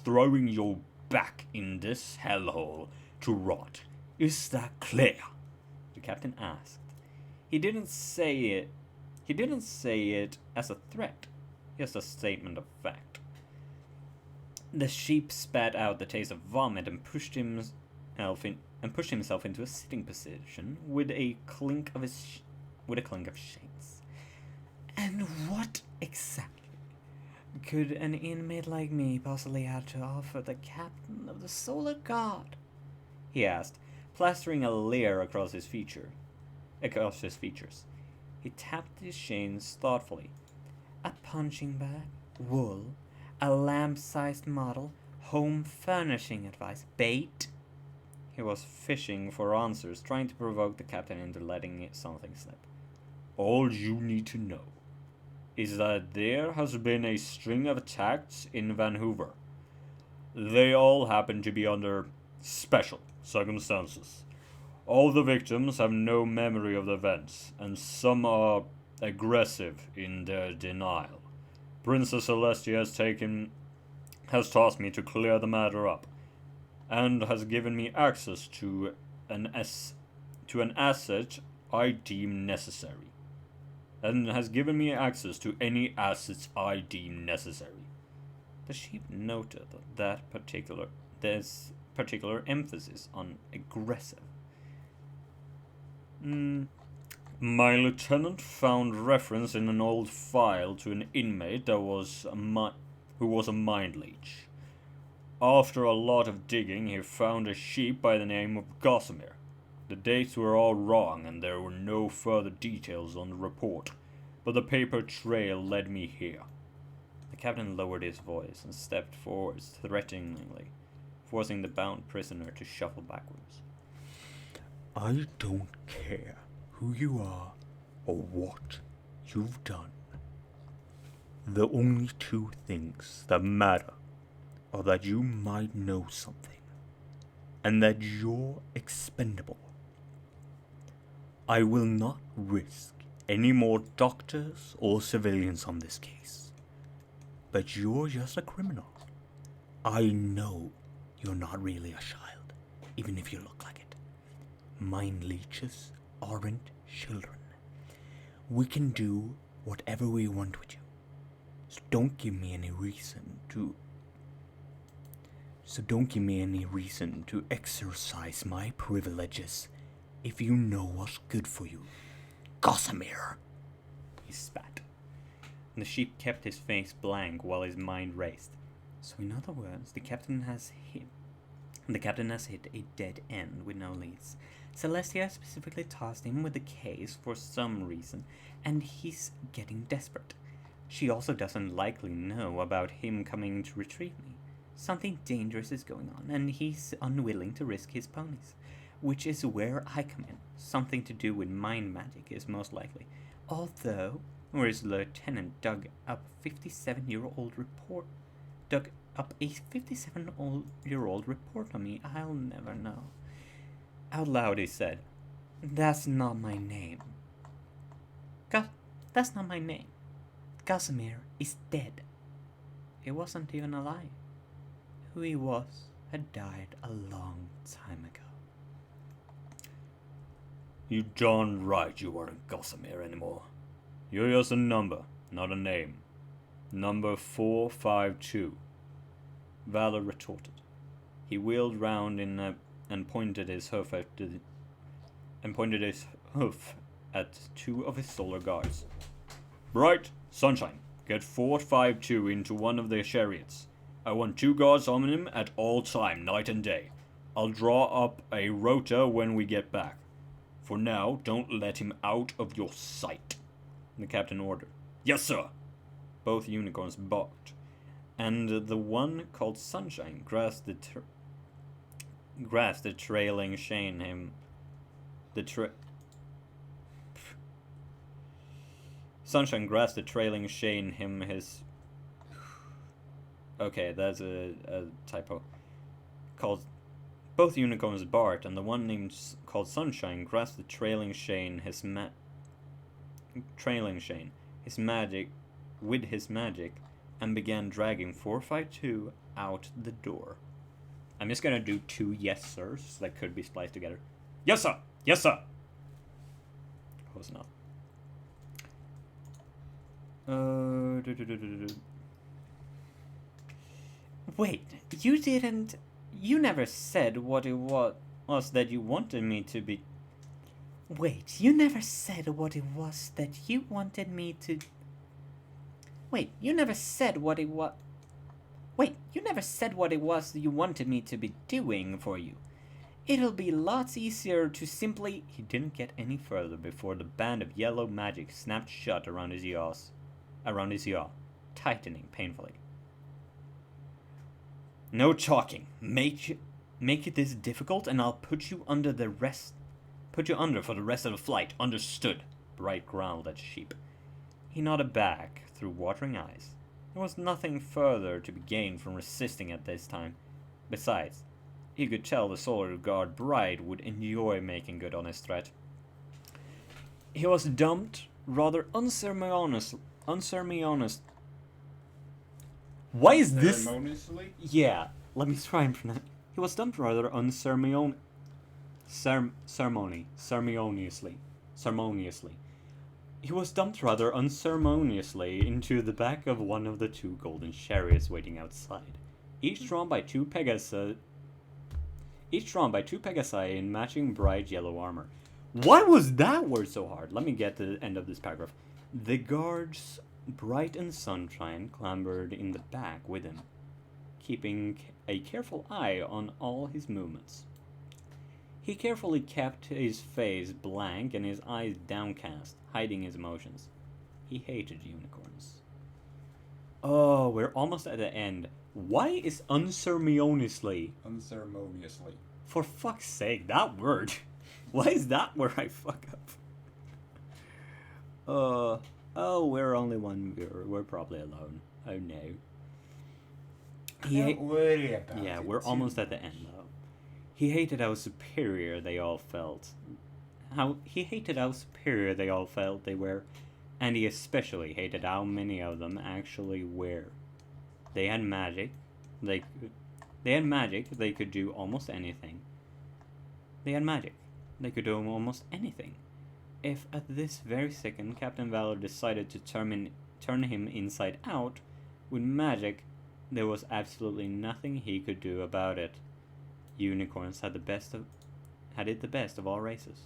throwing you back in this hellhole to rot. Is that clear? The captain asked. He didn't say it as a threat, just a statement of fact. The sheep spat out the taste of vomit and pushed himself into a sitting position with a clink of chains. And what exactly could an inmate like me possibly have to offer the captain of the Solar Guard? He asked, plastering a leer across his features. He tapped his chains thoughtfully. A punching bag, wool, a lamp-sized model, home furnishing advice, bait. He was fishing for answers, trying to provoke the captain into letting something slip. All you need to know is that there has been a string of attacks in Vancouver. They all happen to be under special circumstances. All the victims have no memory of the events, and some are aggressive in their denial. Princess Celestia has tasked me to clear the matter up, and has given me access to an asset I deem necessary. And has given me access to any assets I deem necessary. The sheep noted this particular emphasis on aggressive. My lieutenant found reference in an old file to an inmate who was a mind leech. After a lot of digging, he found a sheep by the name of Gossamer. The dates were all wrong, and there were no further details on the report, but the paper trail led me here. The captain lowered his voice and stepped forwards threateningly, forcing the bound prisoner to shuffle backwards. I don't care who you are or what you've done. The only two things that matter are that you might know something, and that you're expendable. I will not risk any more doctors or civilians on this case, but you're just a criminal. I know you're not really a child, even if you look like it. Mind leeches aren't children. We can do whatever we want with you. So don't give me any reason to exercise my privileges if you know what's good for you. Gossamer! He spat. The sheep kept his face blank while his mind raced. So in other words, the captain has hit a dead end with no leads. Celestia specifically tasked him with the case for some reason, and he's getting desperate. She also doesn't likely know about him coming to retrieve me. Something dangerous is going on, and he's unwilling to risk his ponies, which is where I come in. Something to do with mind magic is most likely. Although, where his lieutenant dug up a 57-year-old report on me, I'll never know. Out loud he said, "That's not my name. That's not my name. Gossamer is dead. He wasn't even alive. Who he was had died a long time ago." You darn right you aren't Gossamer anymore. You're just a number, not a name. Number 452. Valor retorted. He wheeled round and pointed his hoof at two of his solar guards. Bright, Sunshine, get 452 into one of the chariots. I want 2 guards on him at all time, night and day. I'll draw up a rota when we get back. For now, don't let him out of your sight, the captain ordered. Yes, sir. Both unicorns barked, and the one called Sunshine grasped the trailing chain Sunshine grasped the trailing chain Okay, that's a typo. Both unicorns barked, and the one called Sunshine grasped the trailing chain his magic, and began dragging 452 out the door. I'm just gonna do 2 yes sirs that could be spliced together. Yes, sir. Yes, sir. Close enough. Wait, you didn't. You never said what it was that you wanted me to be. Wait, you never said what it was that you wanted me to. Wait, you never said what it was. Wait, you never said what it was you wanted me to be doing for you. It'll be lots easier to simply. He didn't get any further before the band of yellow magic snapped shut around his yaw, tightening painfully. No talking. Make it this difficult, and I'll put you under for the rest of the flight. Understood? Bright growled at Sheep. He nodded back through watering eyes. There was nothing further to be gained from resisting at this time. Besides, he could tell the Solar Guard Bright would enjoy making good on his threat. He was dumped rather unceremoniously. Why is this? Ceremoniously? Yeah, let me try and pronounce. He was dumped rather ceremoniously. He was dumped rather unceremoniously into the back of one of the two golden chariots waiting outside, each drawn by two Pegasi in matching bright yellow armor. Why was that word so hard? Let me get to the end of this paragraph. The guards, Bright and Sunshine, clambered in the back with him, keeping a careful eye on all his movements. He carefully kept his face blank and his eyes downcast, hiding his emotions. He hated unicorns. Oh, we're almost at the end. Why is unceremoniously? Unceremoniously. For fuck's sake, that word. Why is that where I fuck up? Oh, we're only one viewer. We're probably alone. Oh no. Don't worry about it. Yeah, we're almost at the end though. He hated how superior they all felt. He hated how superior they all felt they were, and he especially hated how many of them actually were. They had magic. They could do almost anything. If at this very second Captain Valor decided to turn him inside out with magic, there was absolutely nothing he could do about it. Unicorns had it the best of all races,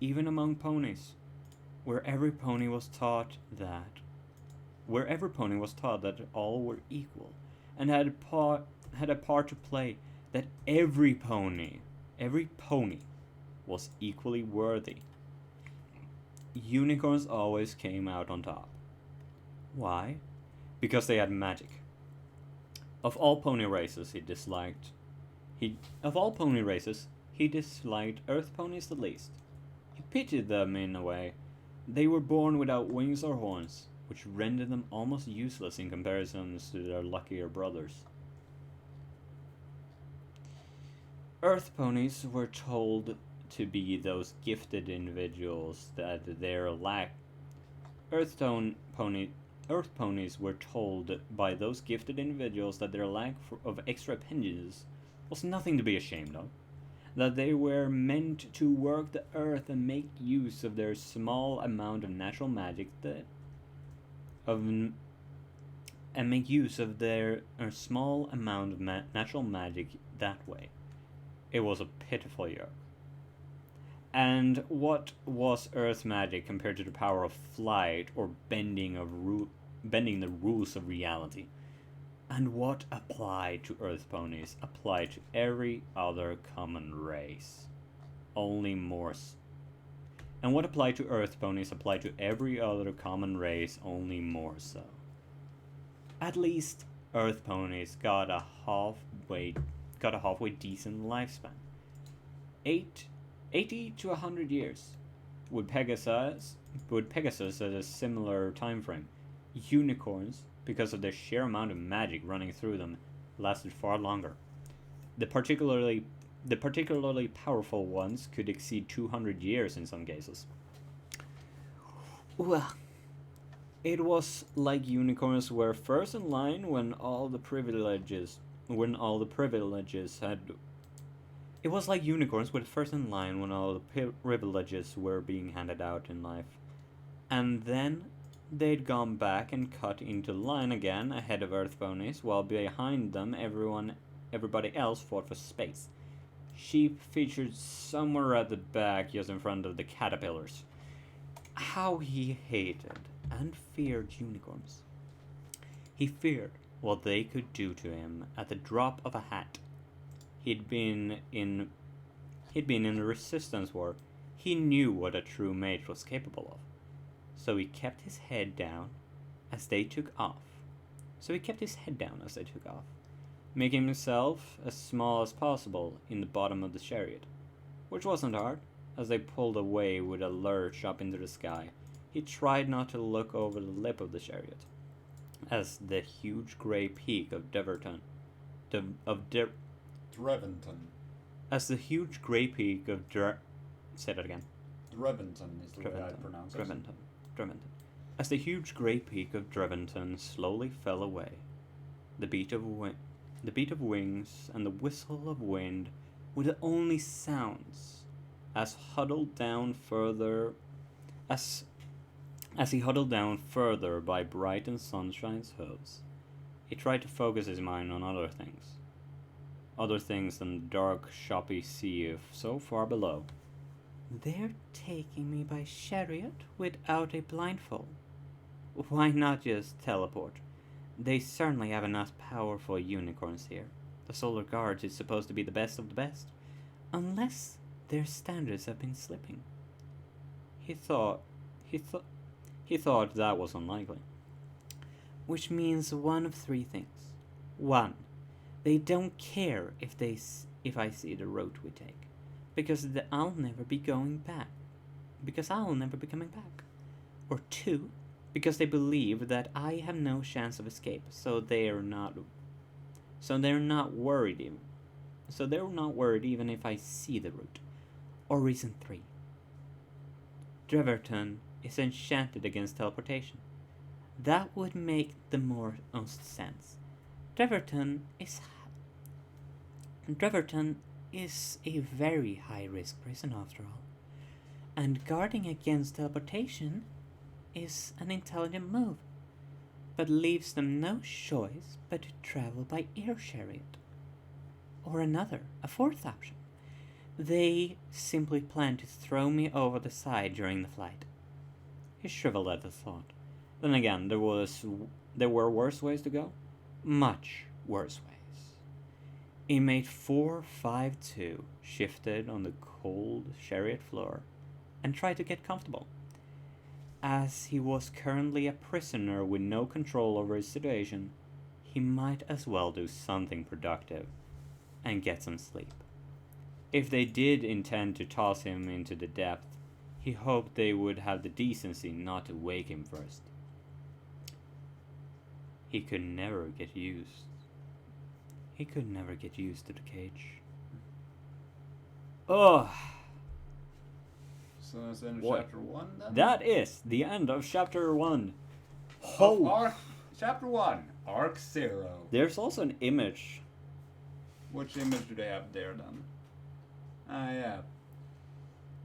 even among ponies, where every pony was taught that all were equal, and had a part to play, that every pony was equally worthy. Unicorns always came out on top. Why? Because they had magic. Of all pony races, he disliked Earth ponies the least. He pitied them in a way. They were born without wings or horns, which rendered them almost useless in comparison to their luckier brothers. Earth ponies were told to be those gifted individuals that their lack. Earth ponies were told by those gifted individuals that their lack of extra appendages was nothing to be ashamed of, that they were meant to work the earth and make use of their small amount of natural magic natural magic that way. It was a pitiful yoke. And what was Earth magic compared to the power of flight or bending the rules of reality? And what applied to Earth ponies applied to every other common race, only more. And what applied to Earth ponies applied to every other common race, only more so. At least Earth ponies got a halfway decent lifespan. 80 to 100 years. Would Pegasus at a similar time frame. Unicorns, because of the sheer amount of magic running through them, lasted far longer. The particularly powerful ones could exceed 200 years in some cases. Well, it was like unicorns were first in line when all the privileges had. It was like unicorns were first in line when all the privileges were being handed out in life, and then They'd gone back and cut into line again ahead of Earth ponies, while behind them everybody else fought for space. Sheep featured somewhere at the back, just in front of the caterpillars. How he hated and feared unicorns. He feared what they could do to him at the drop of a hat. He'd been in the Resistance War. He knew what a true mate was capable of. So he kept his head down as they took off. Making himself as small as possible in the bottom of the chariot, which wasn't hard, as they pulled away with a lurch up into the sky. He tried not to look over the lip of the chariot, as the huge grey peak of Dreventon. As the huge grey peak of Say that again. Dreventon is the way I pronounce it. Dreventon. As the huge grey peak of Dreventon slowly fell away, the beat of wings and the whistle of wind were the only sounds as he huddled down further by Bright and Sunshine's hooves. He tried to focus his mind on other things than the dark, choppy sea of so far below. They're taking me by chariot without a blindfold. Why not just teleport? They certainly have enough powerful unicorns here. The Solar Guards is supposed to be the best of the best. Unless their standards have been slipping. He thought that was unlikely. Which means one of three things. 1. They don't care if I see the road we take. Because I'll never be going back. Because I'll never be coming back. Or 2, because they believe that I have no chance of escape, so they're not worried even if I see the route. Or reason 3. Dreventon is enchanted against teleportation. That would make the most sense. Dreventon is a very high-risk prison after all, and guarding against teleportation is an intelligent move, but leaves them no choice but to travel by air chariot. Or a fourth option. They simply plan to throw me over the side during the flight. He shriveled at the thought. Then again, there were worse ways to go. Much worse ways. Inmate 452 shifted on the cold chariot floor and tried to get comfortable. As he was currently a prisoner with no control over his situation, he might as well do something productive and get some sleep. If they did intend to toss him into the depth, he hoped they would have the decency not to wake him first. He could never get used to the cage. Oh, So that's the end of What? chapter 1 then? that is the end of chapter 1. Chapter 1, Arc 0. There's also an image. Which image do they have there then? Ah, yeah.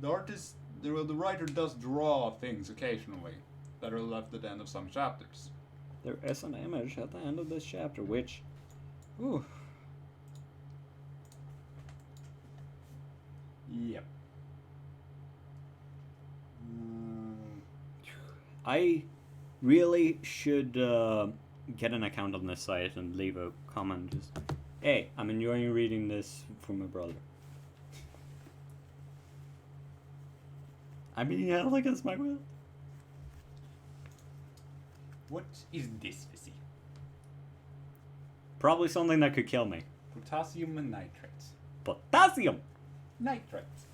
The writer does draw things occasionally that are left at the end of some chapters. There is an image at the end of this chapter, which, ooh, Yep. I really should get an account on this site and leave a comment. Just, hey, I'm enjoying reading this for my brother. I mean, yeah, like against my will. What is this, Fizzy? Probably something that could kill me. Potassium and nitrates. Potassium! Nitrates.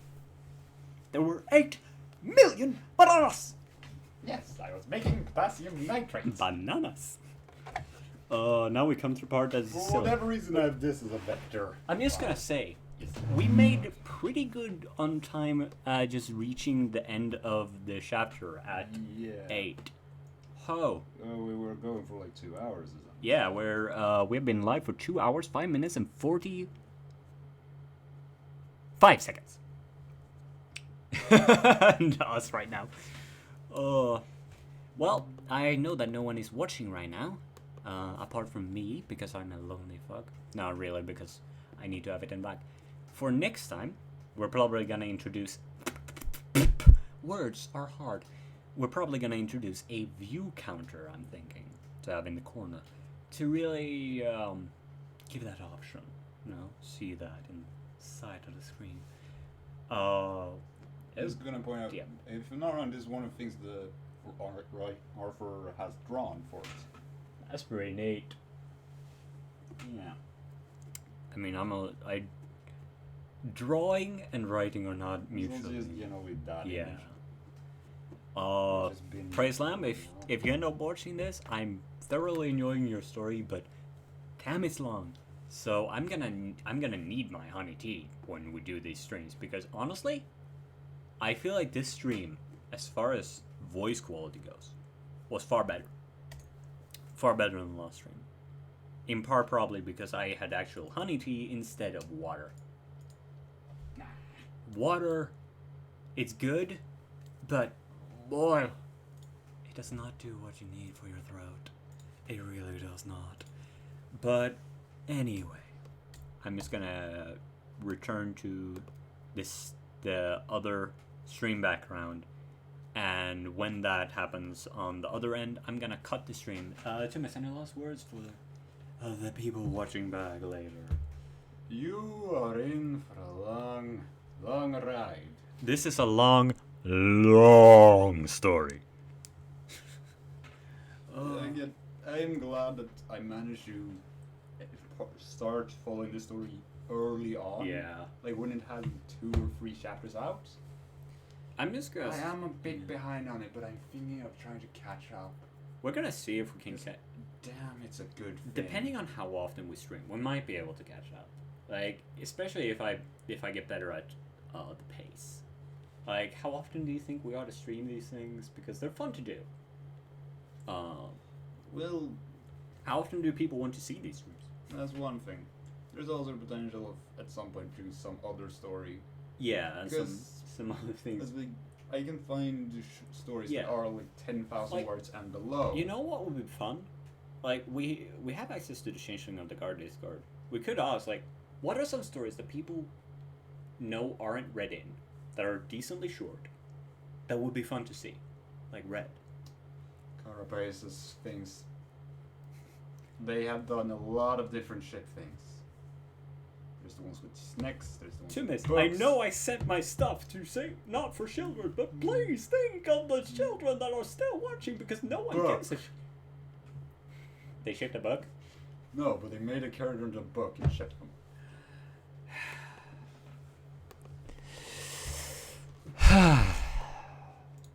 There were 8 million bananas! Yes, I was making potassium nitrates. Bananas! Now we come to the part that's For silly. whatever reason, I have this as a vector. I'm just gonna say, we made pretty good on time just reaching the end of the chapter at Yeah. 8. Ho! We were going for like 2 hours or something. Yeah, we've been live for 2 hours, 5 minutes, and 45 seconds. And us right now. Well, I know that no one is watching right now, apart from me, because I'm a lonely fuck. Not really, because I need to have it in back. For next time, we're probably gonna introduce... Words are hard. We're probably gonna introduce a view counter, I'm thinking, to have in the corner. To really give that option, you know? See that inside of the screen. I was gonna point out, Yeah. if I'm not wrong, this is one of the things the Arthur has drawn for it. That's pretty neat. Yeah. I mean, drawing and writing are not As long as mutually... you just, with that Yeah. image. Just been- Praise Lamb, if you end up watching this, I'm thoroughly enjoying your story, but damn, it's long. So I'm gonna need my honey tea when we do these streams, because honestly, I feel like this stream, as far as voice quality goes, was far better. Far better than the last stream. In part probably because I had actual honey tea instead of water. Water, it's good, but boy, it does not do what you need for your throat. It really does not. But anyway, I'm just gonna return to the other stream background, and when that happens on the other end, I'm gonna cut the stream. Timus, any last words for the people watching back later? You are in for a long, long ride. This is a long story. I'm glad that I managed to start following the story early on. Yeah. Like when it had 2 or 3 chapters out. I'm just gonna. I am a bit behind on it, but I'm thinking of trying to catch up. We're gonna see if we can catch. Damn, it's a good thing. Depending on how often we stream, we might be able to catch up. Like, especially if I get better at the pace. Like, how often do you think we ought to stream these things? Because they're fun to do. Well, How often do people want to see these streams? that's one thing. There's also the potential of at some point doing some other story. Yeah, and Because- some other things. As I can find stories Yeah. that are like 10,000 Like, words and below. You know what would be fun? Like, we have access to the Changeling of the Guard Discord. We could ask, like, what are some stories that people know aren't read in, that are decently short, that would be fun to see? Like, read. Carapace's things. They have done a lot of different shit things. There's the ones with snacks, there's the ones Timus, with I books. know I sent my stuff to say not for children, but please think of the children that are still watching because no one Book. gives a They shipped a book? No, but they made a character in the book and shipped them.